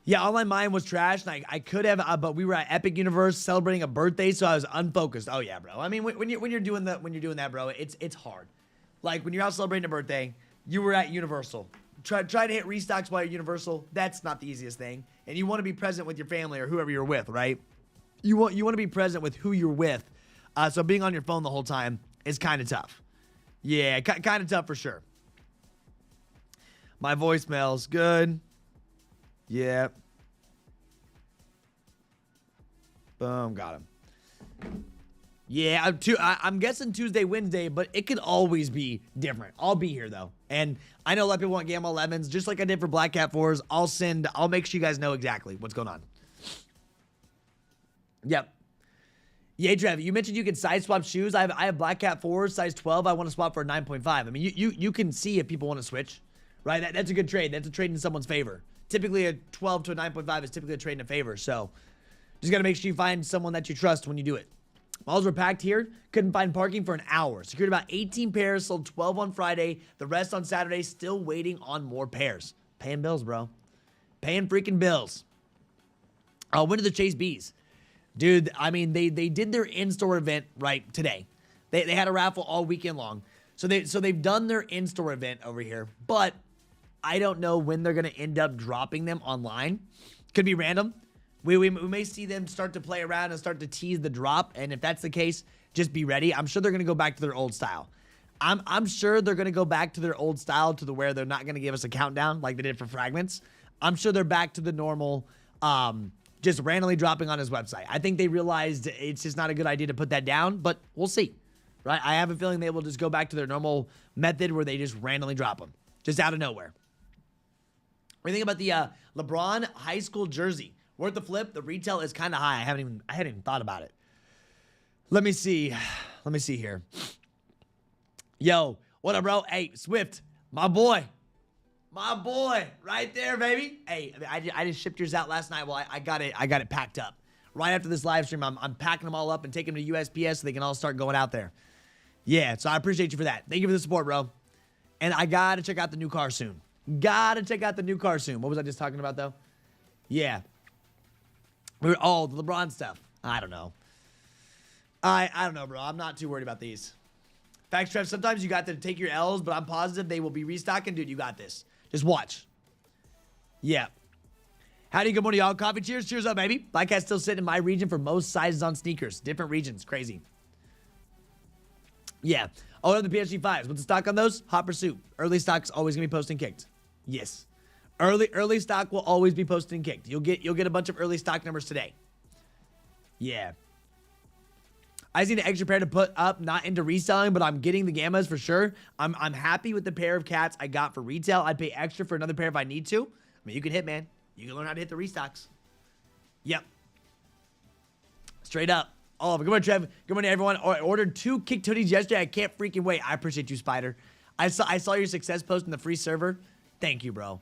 Yeah, online mine was trash, and I could have, but we were at Epic Universe celebrating a birthday, so I was unfocused. Oh yeah, bro. I mean, when you're doing that, bro, it's hard. Like when you're out celebrating a birthday, you were at Universal. Try to hit restocks while you're Universal. That's not the easiest thing. And you want to be present with your family or whoever you're with, right? You want to be present with who you're with. So being on your phone the whole time is kind of tough. Yeah, kind of tough for sure. My voicemail's good. Yeah. Boom, got him. Yeah, I'm guessing Tuesday, Wednesday, but it could always be different. I'll be here though, and I know a lot of people want Gamma 11s, just like I did for Black Cat 4s. I'll make sure you guys know exactly what's going on. Yep. Yeah, Trev, you mentioned you can size swap shoes. I have Black Cat 4s, size 12. I want to swap for a 9.5. I mean, you can see if people want to switch, right? That's a good trade. That's a trade in someone's favor. Typically, a 12 to a 9.5 is typically a trade in a favor. So, just got to make sure you find someone that you trust when you do it. Malls were packed here. Couldn't find parking for an hour. Secured about 18 pairs. Sold 12 on Friday. The rest on Saturday. Still waiting on more pairs. Paying bills, bro. Paying freaking bills. When did the Chase Bees? Dude, I mean, they did their in-store event right today. They had a raffle all weekend long. So they've done their in-store event over here. But I don't know when they're going to end up dropping them online. Could be random. We may see them start to play around and start to tease the drop, and if that's the case, just be ready. I'm sure they're going to go back to their old style. I'm sure they're going to go back to their old style to the where they're not going to give us a countdown like they did for Fragments. I'm sure they're back to the normal, just randomly dropping on his website. I think they realized it's just not a good idea to put that down, but we'll see, right? I have a feeling they will just go back to their normal method where they just randomly drop them, just out of nowhere. What do you think about the LeBron high school jersey? Worth the flip. The retail is kind of high. I hadn't even thought about it. Let me see. Let me see here. Yo, what up, bro? Hey, Swift, my boy, right there, baby. Hey, I just shipped yours out last night. Well, I got it packed up. Right after this live stream, I'm packing them all up and taking them to USPS so they can all start going out there. Yeah, so I appreciate you for that. Thank you for the support, bro. And I gotta check out the new car soon. What was I just talking about though? Yeah. The LeBron stuff. I don't know. I don't know, bro. I'm not too worried about these. Facts, Trev, sometimes you got to take your L's, but I'm positive they will be restocking. Dude, you got this. Just watch. Yeah. Howdy, good morning, y'all. Coffee cheers. Cheers up, baby. Black Cat's still sitting in my region for most sizes on sneakers. Different regions. Crazy. Yeah. Oh, the PSG 5s. What's the stock on those? Hot pursuit. Early stock's always going to be posting Kckd. Yes. Early stock will always be posted and Kckd. You'll get a bunch of early stock numbers today. Yeah. I just need an extra pair to put up, not into reselling, but I'm getting the Gammas for sure. I'm happy with the pair of cats I got for retail. I'd pay extra for another pair if I need to. I mean, you can hit, man. You can learn how to hit the restocks. Yep. Straight up. Oh, good morning, Trev. Good morning, everyone. I ordered 2 Kckd hoodies yesterday. I can't freaking wait. I appreciate you, Spider. I saw your success post in the free server. Thank you, bro.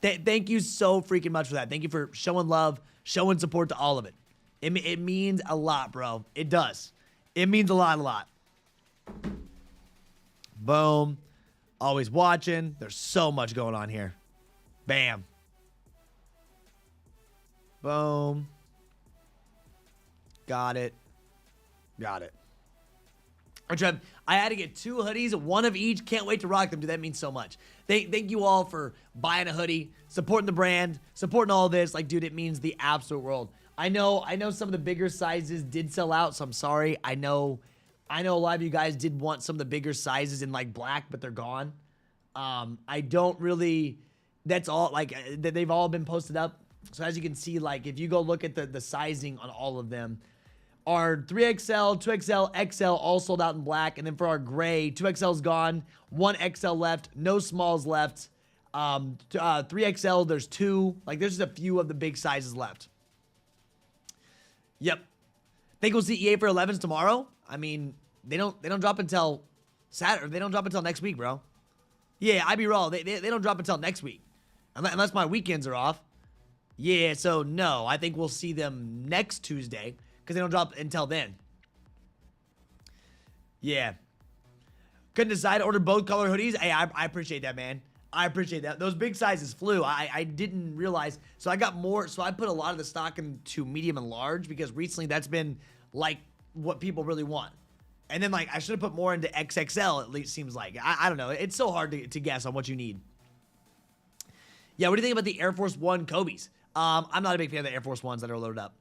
Thank you so freaking much for that. Thank you for showing love, showing support to all of it. It means a lot, bro. It does. It means a lot. Boom. Always watching. There's so much going on here. Bam. Boom. Got it. Trev, I had to get 2 hoodies, 1 of each. Can't wait to rock them, dude. That means so much. Thank you all for buying a hoodie, supporting the brand, supporting all this. Like, dude, it means the absolute world. I know some of the bigger sizes did sell out, so I'm sorry. I know a lot of you guys did want some of the bigger sizes in like black, but they're gone. I don't really. That's all. Like, they've all been posted up. So as you can see, like if you go look at the sizing on all of them. Our 3XL, 2XL, XL all sold out in black. And then for our gray, 2XL's gone, 1XL left, no smalls left. 3XL, there's 2. Like, there's just a few of the big sizes left. Yep. Think we'll see EA for 11s tomorrow? I mean, they don't drop until Saturday. They don't drop until next week, bro. Yeah, I be raw. They don't drop until next week. Unless my weekends are off. Yeah, so no. I think we'll see them next Tuesday. Because they don't drop until then. Yeah. Couldn't decide to order both color hoodies. Hey, I appreciate that, man. I appreciate that. Those big sizes flew. I didn't realize. So I got more. So I put a lot of the stock into medium and large. Because recently that's been like what people really want. And then like I should have put more into XXL. At least seems like. I don't know. It's so hard to guess on what you need. Yeah, what do you think about the Air Force One Kobe's? I'm not a big fan of the Air Force Ones that are loaded up.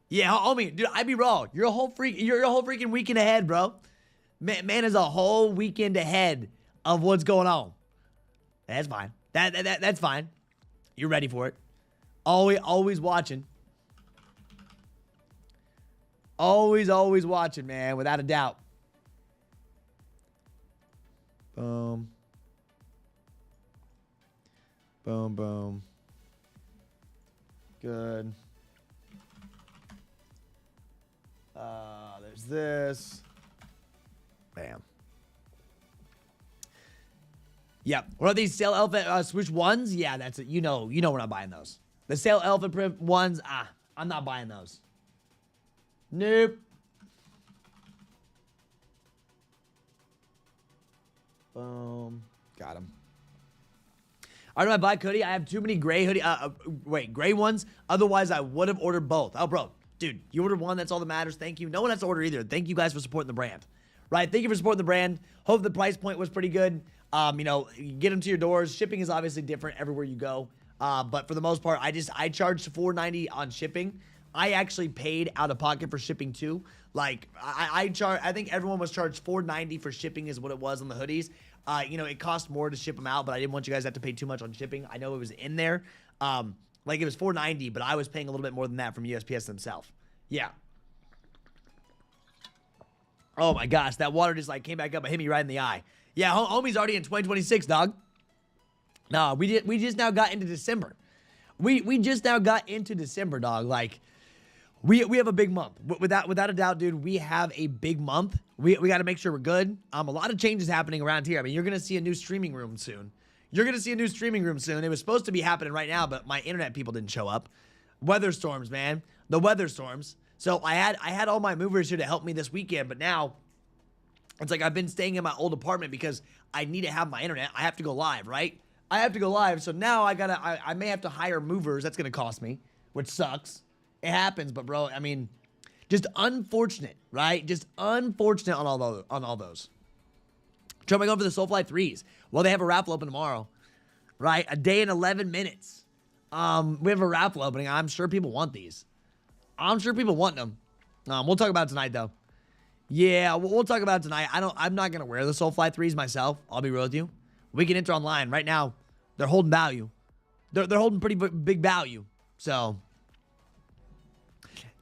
Yeah, homie, dude, I'd be wrong. You're a whole freaking weekend ahead, bro. Man is a whole weekend ahead of what's going on. That's fine. That's fine. You're ready for it. Always watching. Always, always watching, man, without a doubt. Boom. Boom, boom. Good. There's this. Bam. Yep. What are these sale elephant swoosh ones? Yeah, that's it. You know we're not buying those. The sale elephant print ones, I'm not buying those. Nope. Boom. Got him. All right, do I buy Kckd? I have too many gray hoodie. Gray ones. Otherwise, I would have ordered both. Oh, bro. Dude, you ordered one. That's all that matters. Thank you. No one has to order either. Thank you guys for supporting the brand. Right? Thank you for supporting the brand. Hope the price point was pretty good. You get them to your doors. Shipping is obviously different everywhere you go. But for the most part, I charged $4.90 on shipping. I actually paid out of pocket for shipping too. Like I think everyone was charged $4.90 for shipping is what it was on the hoodies. It cost more to ship them out, but I didn't want you guys to have to pay too much on shipping. I know it was in there. Like it was $4.90, but I was paying a little bit more than that from USPS themselves. Yeah. Oh my gosh, that water just like came back up and hit me right in the eye. Yeah, homie's already in 2026, dog. No, we just now got into December. We just now got into December, dog. Like we have a big month. Without a doubt, dude, we have a big month. We got to make sure we're good. A lot of changes happening around here. I mean, you're gonna see a new streaming room soon. It was supposed to be happening right now, but my internet people didn't show up. Weather storms, man. The weather storms. So I had all my movers here to help me this weekend, but now it's like I've been staying in my old apartment because I need to have my internet. I have to go live, right? I have to go live, so now I may have to hire movers. That's gonna cost me, which sucks. It happens, but bro, I mean, just unfortunate, right? Just unfortunate on all those. Am I going for the Soulfly 3s? Well, they have a raffle open tomorrow, right? A day and 11 minutes. We have a raffle opening. I'm sure people want these. I'm sure people want them. We'll talk about it tonight, though. Yeah, we'll talk about it tonight. I'm not gonna wear the Soulfly 3s myself. I'll be real with you. We can enter online right now. They're holding value. They're holding pretty big value. So,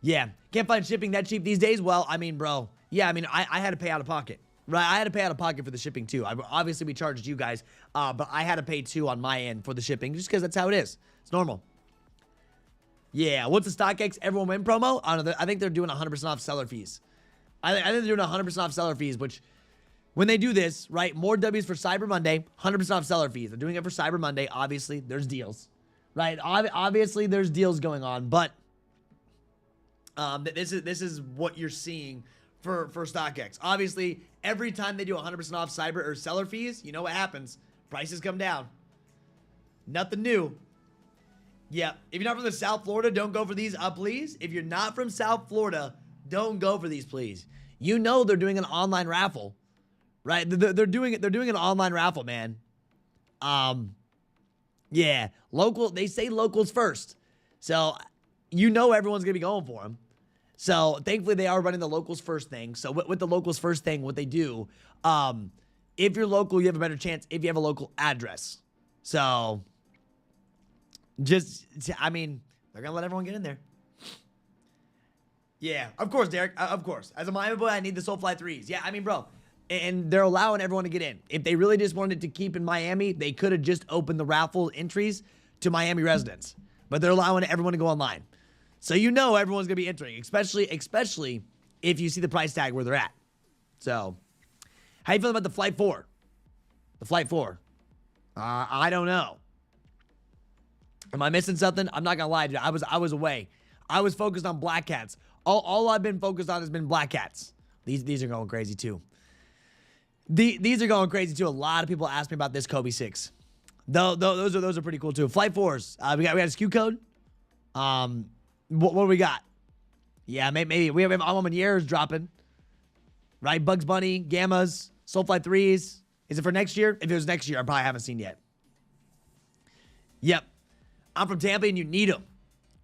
yeah, can't find shipping that cheap these days. Well, I mean, bro. Yeah, I mean, I had to pay out of pocket. Right, I had to pay out of pocket for the shipping too. Obviously, we charged you guys, but I had to pay too on my end for the shipping, just because that's how it is. It's normal. Yeah, what's the StockX Everyone Win promo? I think they're doing 100% off seller fees. I think they're doing 100% off seller fees, which, when they do this, right, more W's for Cyber Monday, 100% off seller fees. They're doing it for Cyber Monday. Obviously, there's deals, right? Obviously, there's deals going on, but this is what you're seeing for StockX. Obviously, every time they do 100% off cyber or seller fees, you know what happens? Prices come down. Nothing new. Yeah, if you're not from the South Florida, don't go for these, please. If you're not from South Florida, don't go for these, please. You know they're doing an online raffle, right? They're doing an online raffle, man. Yeah, local. They say locals first, so you know everyone's gonna be going for them. So thankfully they are running the locals first thing. So with the locals first thing, what they do, if you're local, you have a better chance if you have a local address. So I mean, they're gonna let everyone get in there. Yeah, of course, Derek. Of course. As a Miami boy, I need the Soulfly 3s. Yeah, I mean, bro. And they're allowing everyone to get in. If they really just wanted to keep in Miami, they could have just opened the raffle entries to Miami residents. But they're allowing everyone to go online. So you know everyone's going to be entering, especially if you see the price tag where they're at. So, how you feeling about the Flight 4? The Flight 4. I don't know. Am I missing something? I'm not going to lie, dude. I was away. I was focused on Black Cats. All I've been focused on has been Black Cats. These are going crazy too. These are going crazy too. A lot of people ask me about this Kobe 6. Those are pretty cool too. Flight 4s. We got a SKU code. What do we got? Yeah, maybe we have Almond dropping. Right? Bugs Bunny, Gammas, Soulfly 3s. Is it for next year? If it was next year, I probably haven't seen yet. Yep. I'm from Tampa and you need them.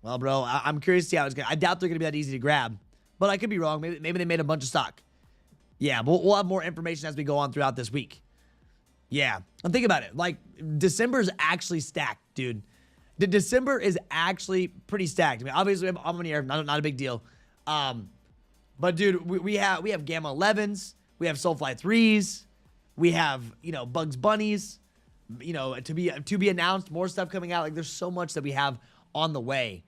Well, bro, I'm curious to see how it's going to. I doubt they're going to be that easy to grab. But I could be wrong. Maybe they made a bunch of stock. Yeah, but we'll have more information as we go on throughout this week. Yeah. And think about it. Like, December is actually stacked, dude. December is actually pretty stacked. I mean, obviously, I'm on here. Not a big deal. But dude, we have Gamma 11s, we have Soulfly 3s, we have, you know, Bugs Bunnies, you know, to be announced, more stuff coming out. Like, there's so much that we have on the way.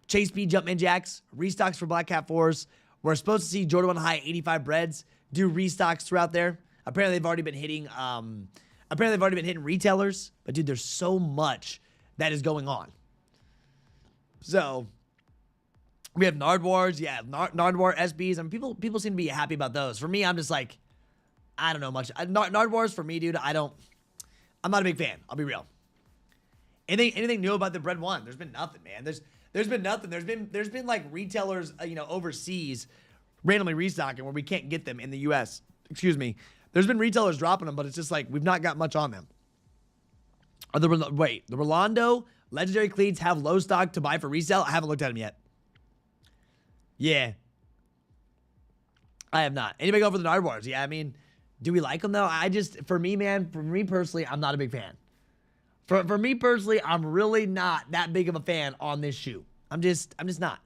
Chase P Jumpman Jacks, restocks for Black Cat 4s. We're supposed to see Jordan 1 High 85 breads do restocks throughout there. Apparently they've already been hitting retailers, but dude, there's so much that is going on. So we have Nardwars, yeah, Nardwar SBs. I mean, people seem to be happy about those. For me, I'm just like, I don't know much. Nardwars for me, dude, I'm not a big fan. I'll be real. Anything new about the bread one? There's been nothing, man. There's been nothing. There's been like retailers, you know, overseas randomly restocking where we can't get them in the US. Excuse me. There's been retailers dropping them, but it's just like we've not got much on them. The Rolando Legendary Cleats have low stock to buy for resale. I haven't looked at them yet. Yeah. I have not. Anybody go for the Nardwars? Yeah, I mean, do we like them though? For me, man, for me personally, I'm not a big fan. For me personally, I'm really not that big of a fan on this shoe. I'm just not.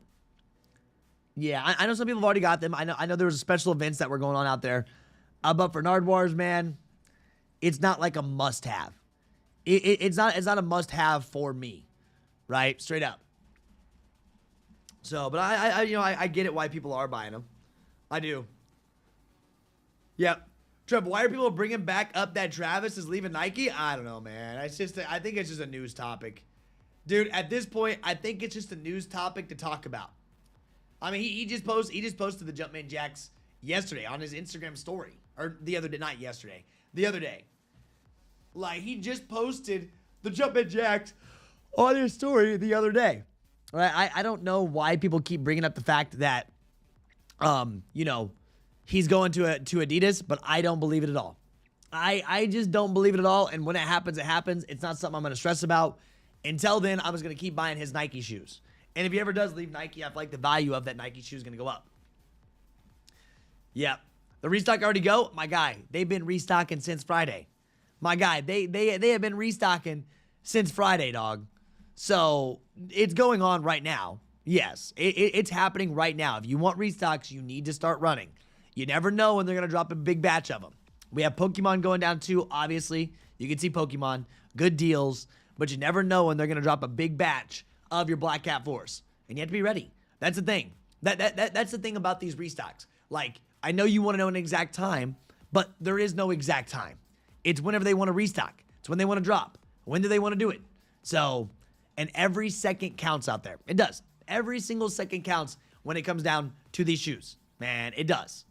Yeah, I know some people have already got them. I know there was special events that were going on out there. But for Nardwars, man, it's not like a must-have. It's not a must-have for me, right? Straight up. So, but I get it why people are buying them. I do. Yep. Trev, why are people bringing back up that Travis is leaving Nike? I don't know, man. I think it's just a news topic. Dude, at this point, I think it's just a news topic to talk about. I mean, he just posted the Jumpman Jacks yesterday on his Instagram story. Or the other day, not yesterday. The other day. Like, he just posted the Jumpman Jacks on his story the other day. Right? I don't know why people keep bringing up the fact that, you know, he's going to Adidas, but I don't believe it at all. I just don't believe it at all. And when it happens, it happens. It's not something I'm going to stress about. Until then, I'm just going to keep buying his Nike shoes. And if he ever does leave Nike, I feel like the value of that Nike shoe is going to go up. Yep. The restock already go? My guy, they've been restocking since Friday. My guy, they have been restocking since Friday, dog. So, it's going on right now. Yes, it's happening right now. If you want restocks, you need to start running. You never know when they're going to drop a big batch of them. We have Pokemon going down too, obviously. You can see Pokemon. Good deals. But you never know when they're going to drop a big batch of your Black Cat 4s. And you have to be ready. That's the thing. That's the thing about these restocks. Like, I know you want to know an exact time, but there is no exact time. It's whenever they want to restock. It's when they want to drop. When do they want to do it? So, and every second counts out there. It does. Every single second counts when it comes down to these shoes. Man, it does.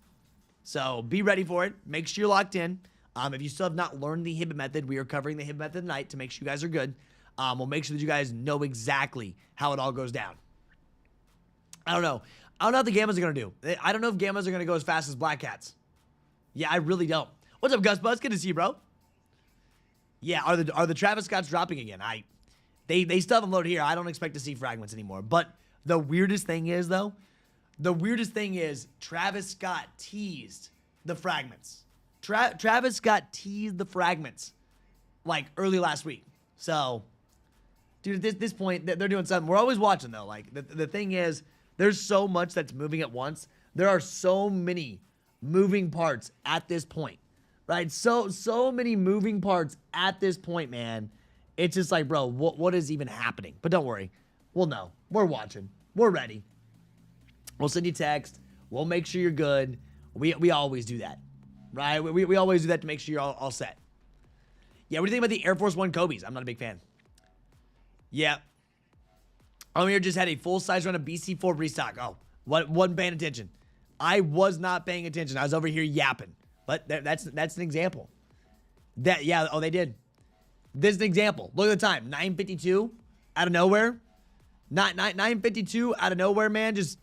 So, be ready for it. Make sure you're locked in. If you still have not learned the Hibit method, we are covering the Hibit method tonight to make sure you guys are good. We'll make sure that you guys know exactly how it all goes down. I don't know what the Gammas are going to do. I don't know if Gammas are going to go as fast as Black Cats. Yeah, I really don't. What's up, Gus Buzz? Good to see you, bro. Yeah, are the Travis Scotts dropping again? They still haven't loaded here. I don't expect to see fragments anymore. But the weirdest thing is, though, Travis Scott teased the fragments. Travis Scott teased the fragments like early last week. So, dude, at this point, they're doing something. We're always watching, though. Like, the thing is, there's so much that's moving at once. There are so many moving parts at this point, right? So many moving parts at this point, man. It's just like, bro, what is even happening? But don't worry. We'll know. We're watching. We're ready. We'll send you text. We'll make sure you're good. We always do that, right? We always do that to make sure you're all set. Yeah, what do you think about the Air Force One Kobe's? I'm not a big fan. Yeah. Amir just had a full-size run of BC4 restock. Oh, wasn't paying attention. I was not paying attention. I was over here yapping. But that's an example. Oh, they did. This is an example. Look at the time. 9:52 out of nowhere. Not 9:52 out of nowhere, man. Just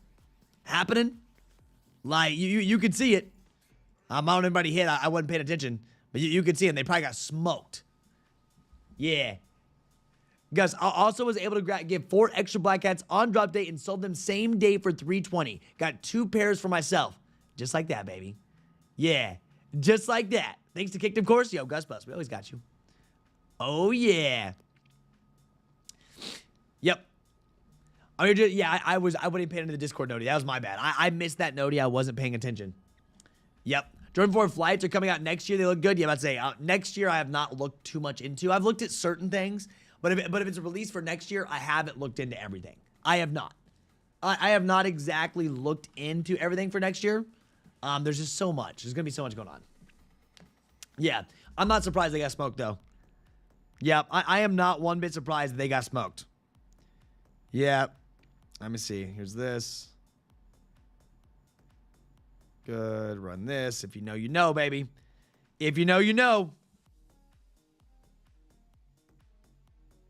happening. Like, you could see it. I don't know anybody hit. I wasn't paying attention. But you could see it. They probably got smoked. Yeah. Gus also was able to give 4 extra Black Cats on drop date and sold them same day for $320. Got 2 pairs for myself. Just like that, baby. Yeah. Just like that. Thanks to Kckd, of course. Yo, Gus Bus, we always got you. Oh, yeah. Yep. I mean, yeah, I wouldn't pay into the Discord noti. That was my bad. I missed that noti. I wasn't paying attention. Yep. Jordan 4 flights are coming out next year. They look good. Yeah, I'm about to say, next year I have not looked too much into. I've looked at certain things, but if it's a release for next year, I haven't looked into everything. I have not. I have not exactly looked into everything for next year. There's just so much. There's going to be so much going on. Yeah, I'm not surprised they got smoked, though. Yeah, I am not one bit surprised that they got smoked. Yeah. Let me see. Here's this. Good. Run this. If you know, you know, baby. If you know, you know.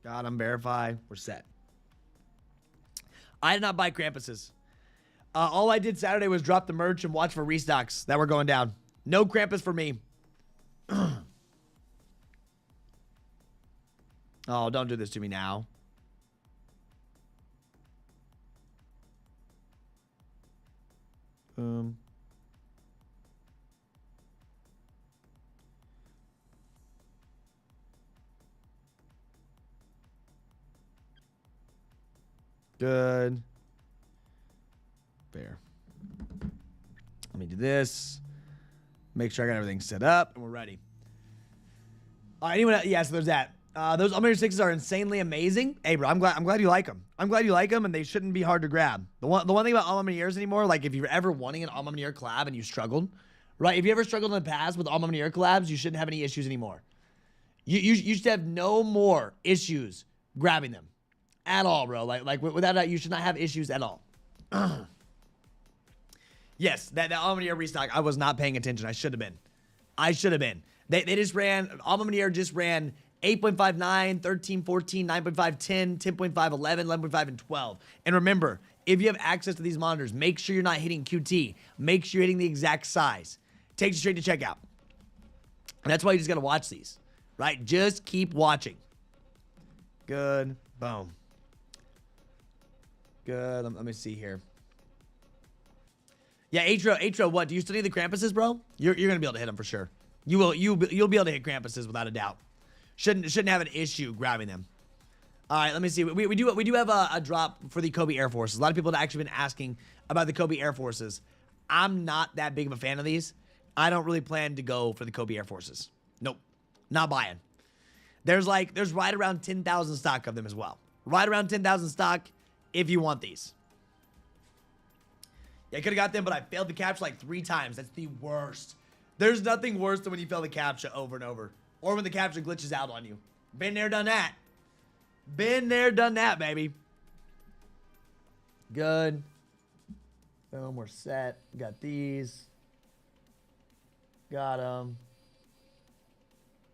Got them. Verify. We're set. I did not buy Krampuses. All I did Saturday was drop the merch and watch for restocks that were going down. No Krampus for me. Oh, don't do this to me now. Good. Fair. Let me do this. Make sure I got everything set up and we're ready. Anyone else? Yeah, so there's that. Those Almanac 6s are insanely amazing. Hey, bro, I'm glad you like them. I'm glad you like them, and they shouldn't be hard to grab. The one thing about Almanacs anymore, like if you're ever wanting an Almanac collab and you struggled, right? If you ever struggled in the past with Almanac collabs, you shouldn't have any issues anymore. You should have no more issues grabbing them at all, bro. Like without that, you should not have issues at all. Yes, that Almanac restock, I was not paying attention. I should have been. They just ran, Almanac just ran 8.59, 13, 14, 9.5, 10, 10.5, 11, 11.5, and 12. And remember, if you have access to these monitors, make sure you're not hitting QT. Make sure you're hitting the exact size. Takes you straight to checkout. And that's why you just got to watch these, right? Just keep watching. Good. Boom. Good. Let me see here. Yeah, Atro, what? Do you still need the Krampuses, bro? You're going to be able to hit them for sure. You'll be able to hit Krampuses without a doubt. Shouldn't have an issue grabbing them. All right, let me see. We do have a drop for the Kckd Air Forces. A lot of people have actually been asking about the Kckd Air Forces. I'm not that big of a fan of these. I don't really plan to go for the Kckd Air Forces. Nope, not buying. There's right around 10,000 stock of them as well. Right around 10,000 stock if you want these. Yeah, I could have got them, but I failed the captcha like 3 times. That's the worst. There's nothing worse than when you fail the captcha over and over. Or when the captcha glitches out on you. Been there, done that. Been there, done that, baby. Good. Boom, we're set. Got these. Got them.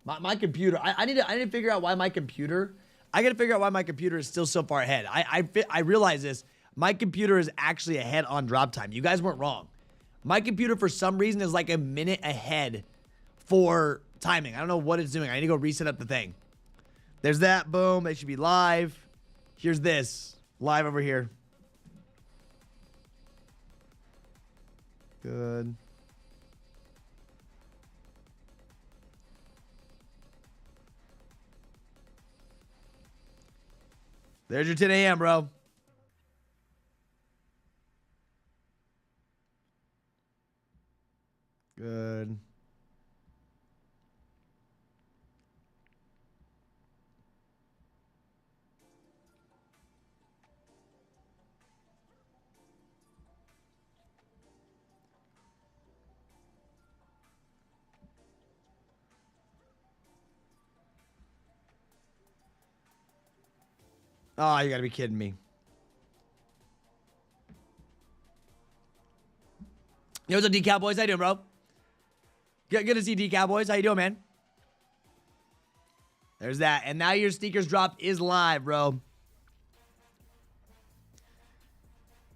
My computer. I need to figure out why my computer. I got to figure out why my computer is still so far ahead. I realize this. My computer is actually ahead on drop time. You guys weren't wrong. My computer, for some reason, is like a minute ahead for timing. I don't know what it's doing. I need to go reset up the thing. There's that. Boom. They should be live. Here's this. Live over here. Good. There's your 10 a.m., bro. Good. Oh, you gotta be kidding me. Yo, what's up, D-Cowboys? How you doing, bro? Good to see D-Cowboys. How you doing, man? There's that. And now your sneakers drop is live, bro.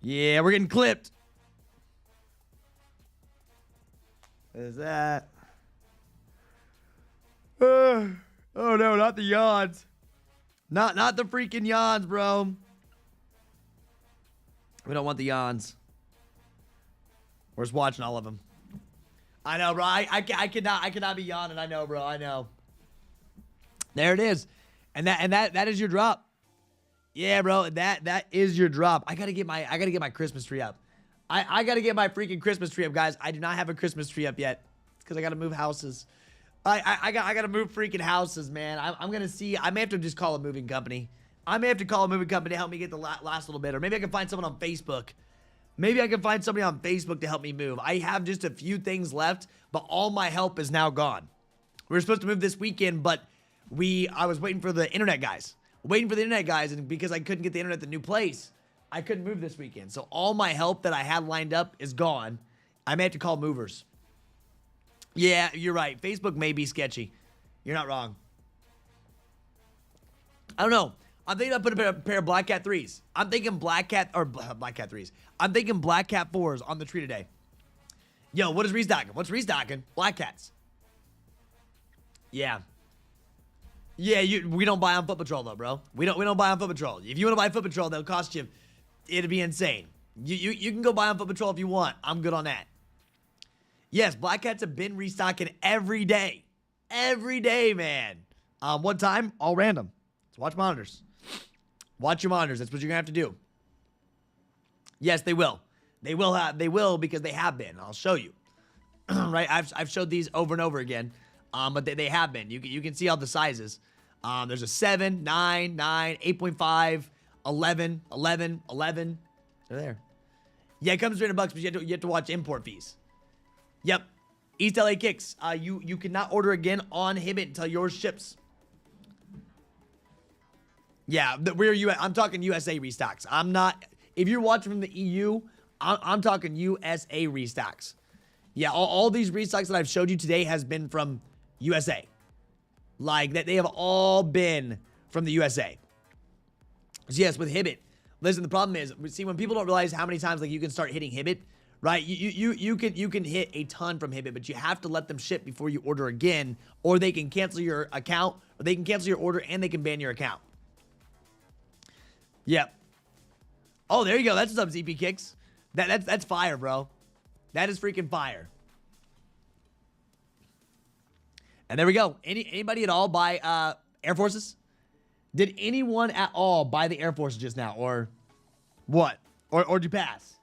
Yeah, we're getting clipped. There's that. Oh, no, not the yawns. Not the freaking yawns, bro. We don't want the yawns. We're just watching all of them. I know, bro. I cannot be yawning. I know, bro. I know. There it is. And that is your drop. Yeah, bro, that is your drop. I gotta get my Christmas tree up. I gotta get my freaking Christmas tree up, guys. I do not have a Christmas tree up yet. It's because I gotta move houses. I gotta move freaking houses, man. I'm gonna see. I may have to just call a moving company. I may have to call a moving company to help me get the last little bit, or maybe I can find someone on Facebook. Maybe I can find somebody on Facebook to help me move. I have just a few things left, but all my help is now gone. We were supposed to move this weekend, but I was waiting for the internet guys. And because I couldn't get the internet at the new place, I couldn't move this weekend. So all my help that I had lined up is gone. I may have to call movers. Yeah, you're right. Facebook may be sketchy. You're not wrong. I don't know. I'm thinking about putting a pair of Black Cat 3s. I'm thinking Black Cat 3s. I'm thinking Black Cat 4s on the tree today. Yo, what is restocking? What's restocking? Black Cats. Yeah. Yeah, we don't buy on Foot Patrol though, bro. We don't buy on Foot Patrol. If you want to buy Foot Patrol, they'll cost you. It'd be insane. You can go buy on Foot Patrol if you want. I'm good on that. Yes, Black Cats have been restocking every day. Every day, man. What time? All random. So watch monitors. Watch your monitors. That's what you're gonna have to do. Yes, they will. They will because they have been. I'll show you. Right? I've showed these over and over again. But they have been. You can see all the sizes. There's a 7, 9, 9, 8.5, 11, 11, 11. They're there. Yeah, it comes $300, but you have to watch import fees. Yep. East LA Kicks. You cannot order again on Hibbit until yours ships. Yeah, I'm talking USA restocks. I'm not. If you're watching from the EU, I'm talking USA restocks. Yeah, all these restocks that I've showed you today has been from USA. Like, that they have all been from the USA. So yes, with Hibbit. Listen, the problem is, see, when people don't realize how many times like you can start hitting Hibbit, right? You can hit a ton from Hibbit, but you have to let them ship before you order again, or they can cancel your account, or they can cancel your order and they can ban your account. Yep. Oh, there you go. That's what's up, ZP Kicks. That's fire, bro. That is freaking fire. And there we go. Anybody at all buy Air Forces? Did anyone at all buy the Air Forces just now, or what? Or did you pass?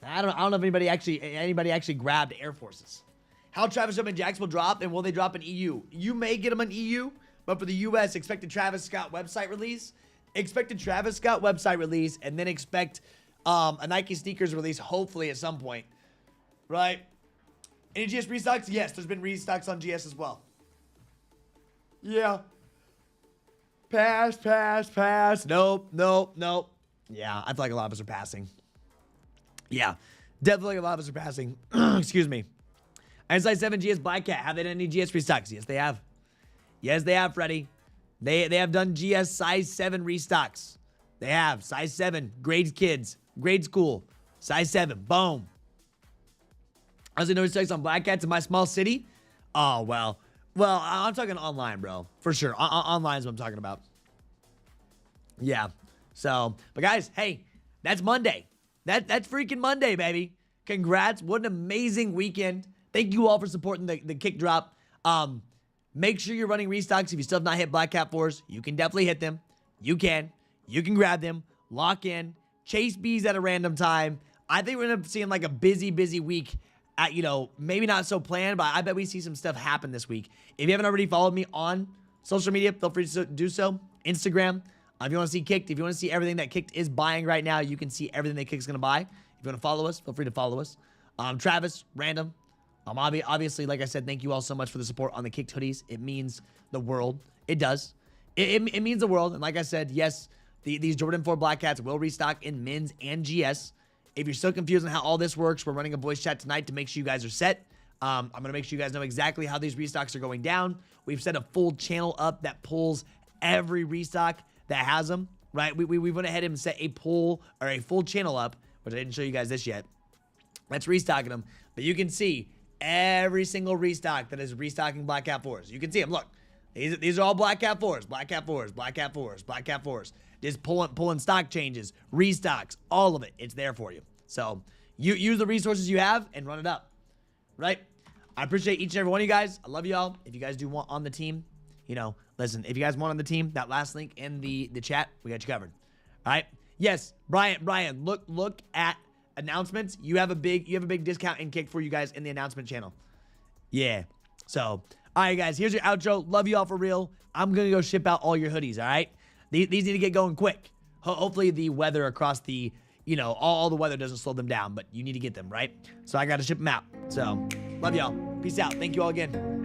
I don't know if anybody actually grabbed Air Forces. How Travis Jumpman Jacks will drop, and will they drop in EU? You may get them in EU, but for the US, expect a Travis Scott website release. Expect a Travis Scott website release, and then expect a Nike sneakers release, hopefully at some point. Right? Any GS restocks? Yes, there's been restocks on GS as well. Yeah. Pass. Nope. Yeah, I feel like a lot of us are passing. Yeah, definitely a lot of us are passing. Excuse me. And size 7 GS Black Cat, have they done any GS restocks? Yes, they have. Yes, they have, Freddie. They have done GS size 7 restocks. They have. Size 7. Grade kids. Grade school. Size 7. Boom. I was no restocks on Black Cats in my small city. Oh, well, I'm talking online, bro. For sure. Online is what I'm talking about. Yeah. So, but guys, hey, that's Monday. That's freaking Monday, baby. Congrats. What an amazing weekend. Thank you all for supporting the kick drop. Make sure you're running restocks. If you still have not hit Black Cat 4s, you can definitely hit them. You can grab them, lock in, chase bees at a random time. I think we're going to end up seeing like a busy week at, maybe not so planned, but I bet we see some stuff happen this week. If you haven't already followed me on social media, feel free to do so. Instagram. If you want to see Kckd, if you want to see everything that Kckd is buying right now, you can see everything that Kckd's going to buy. If you want to follow us, feel free to follow us. Travis, random. Obviously, like I said, thank you all so much for the support on the Kckd hoodies. It means the world. It does. It means the world. And like I said, yes, these Jordan 4 Black Cats will restock in men's and GS. If you're still confused on how all this works, we're running a voice chat tonight to make sure you guys are set. I'm going to make sure you guys know exactly how these restocks are going down. We've set a full channel up that pulls every restock that has them, right? We went ahead and set a pull or a full channel up, which I didn't show you guys this yet. That's restocking them. But you can see every single restock that is restocking Black Cat 4s. You can see them. Look, these are all Black Cat 4s, Black Cat 4s, Black Cat 4s, Black Cat 4s. Just pulling stock changes, restocks, all of it. It's there for you. So you use the resources you have and run it up, right? I appreciate each and every one of you guys. I love y'all. If you guys do want on the team, listen, if you guys want on the team, that last link in the chat, we got you covered. All right. Yes, Brian, look at announcements. You have a big discount in Kckd for you guys in the announcement channel. Yeah. So, all right, guys, here's your outro. Love you all for real. I'm going to go ship out all your hoodies, all right? These need to get going quick. Hopefully the weather across the, you know, all the weather doesn't slow them down, but you need to get them, right? So I got to ship them out. So, love y'all. Peace out. Thank you all again.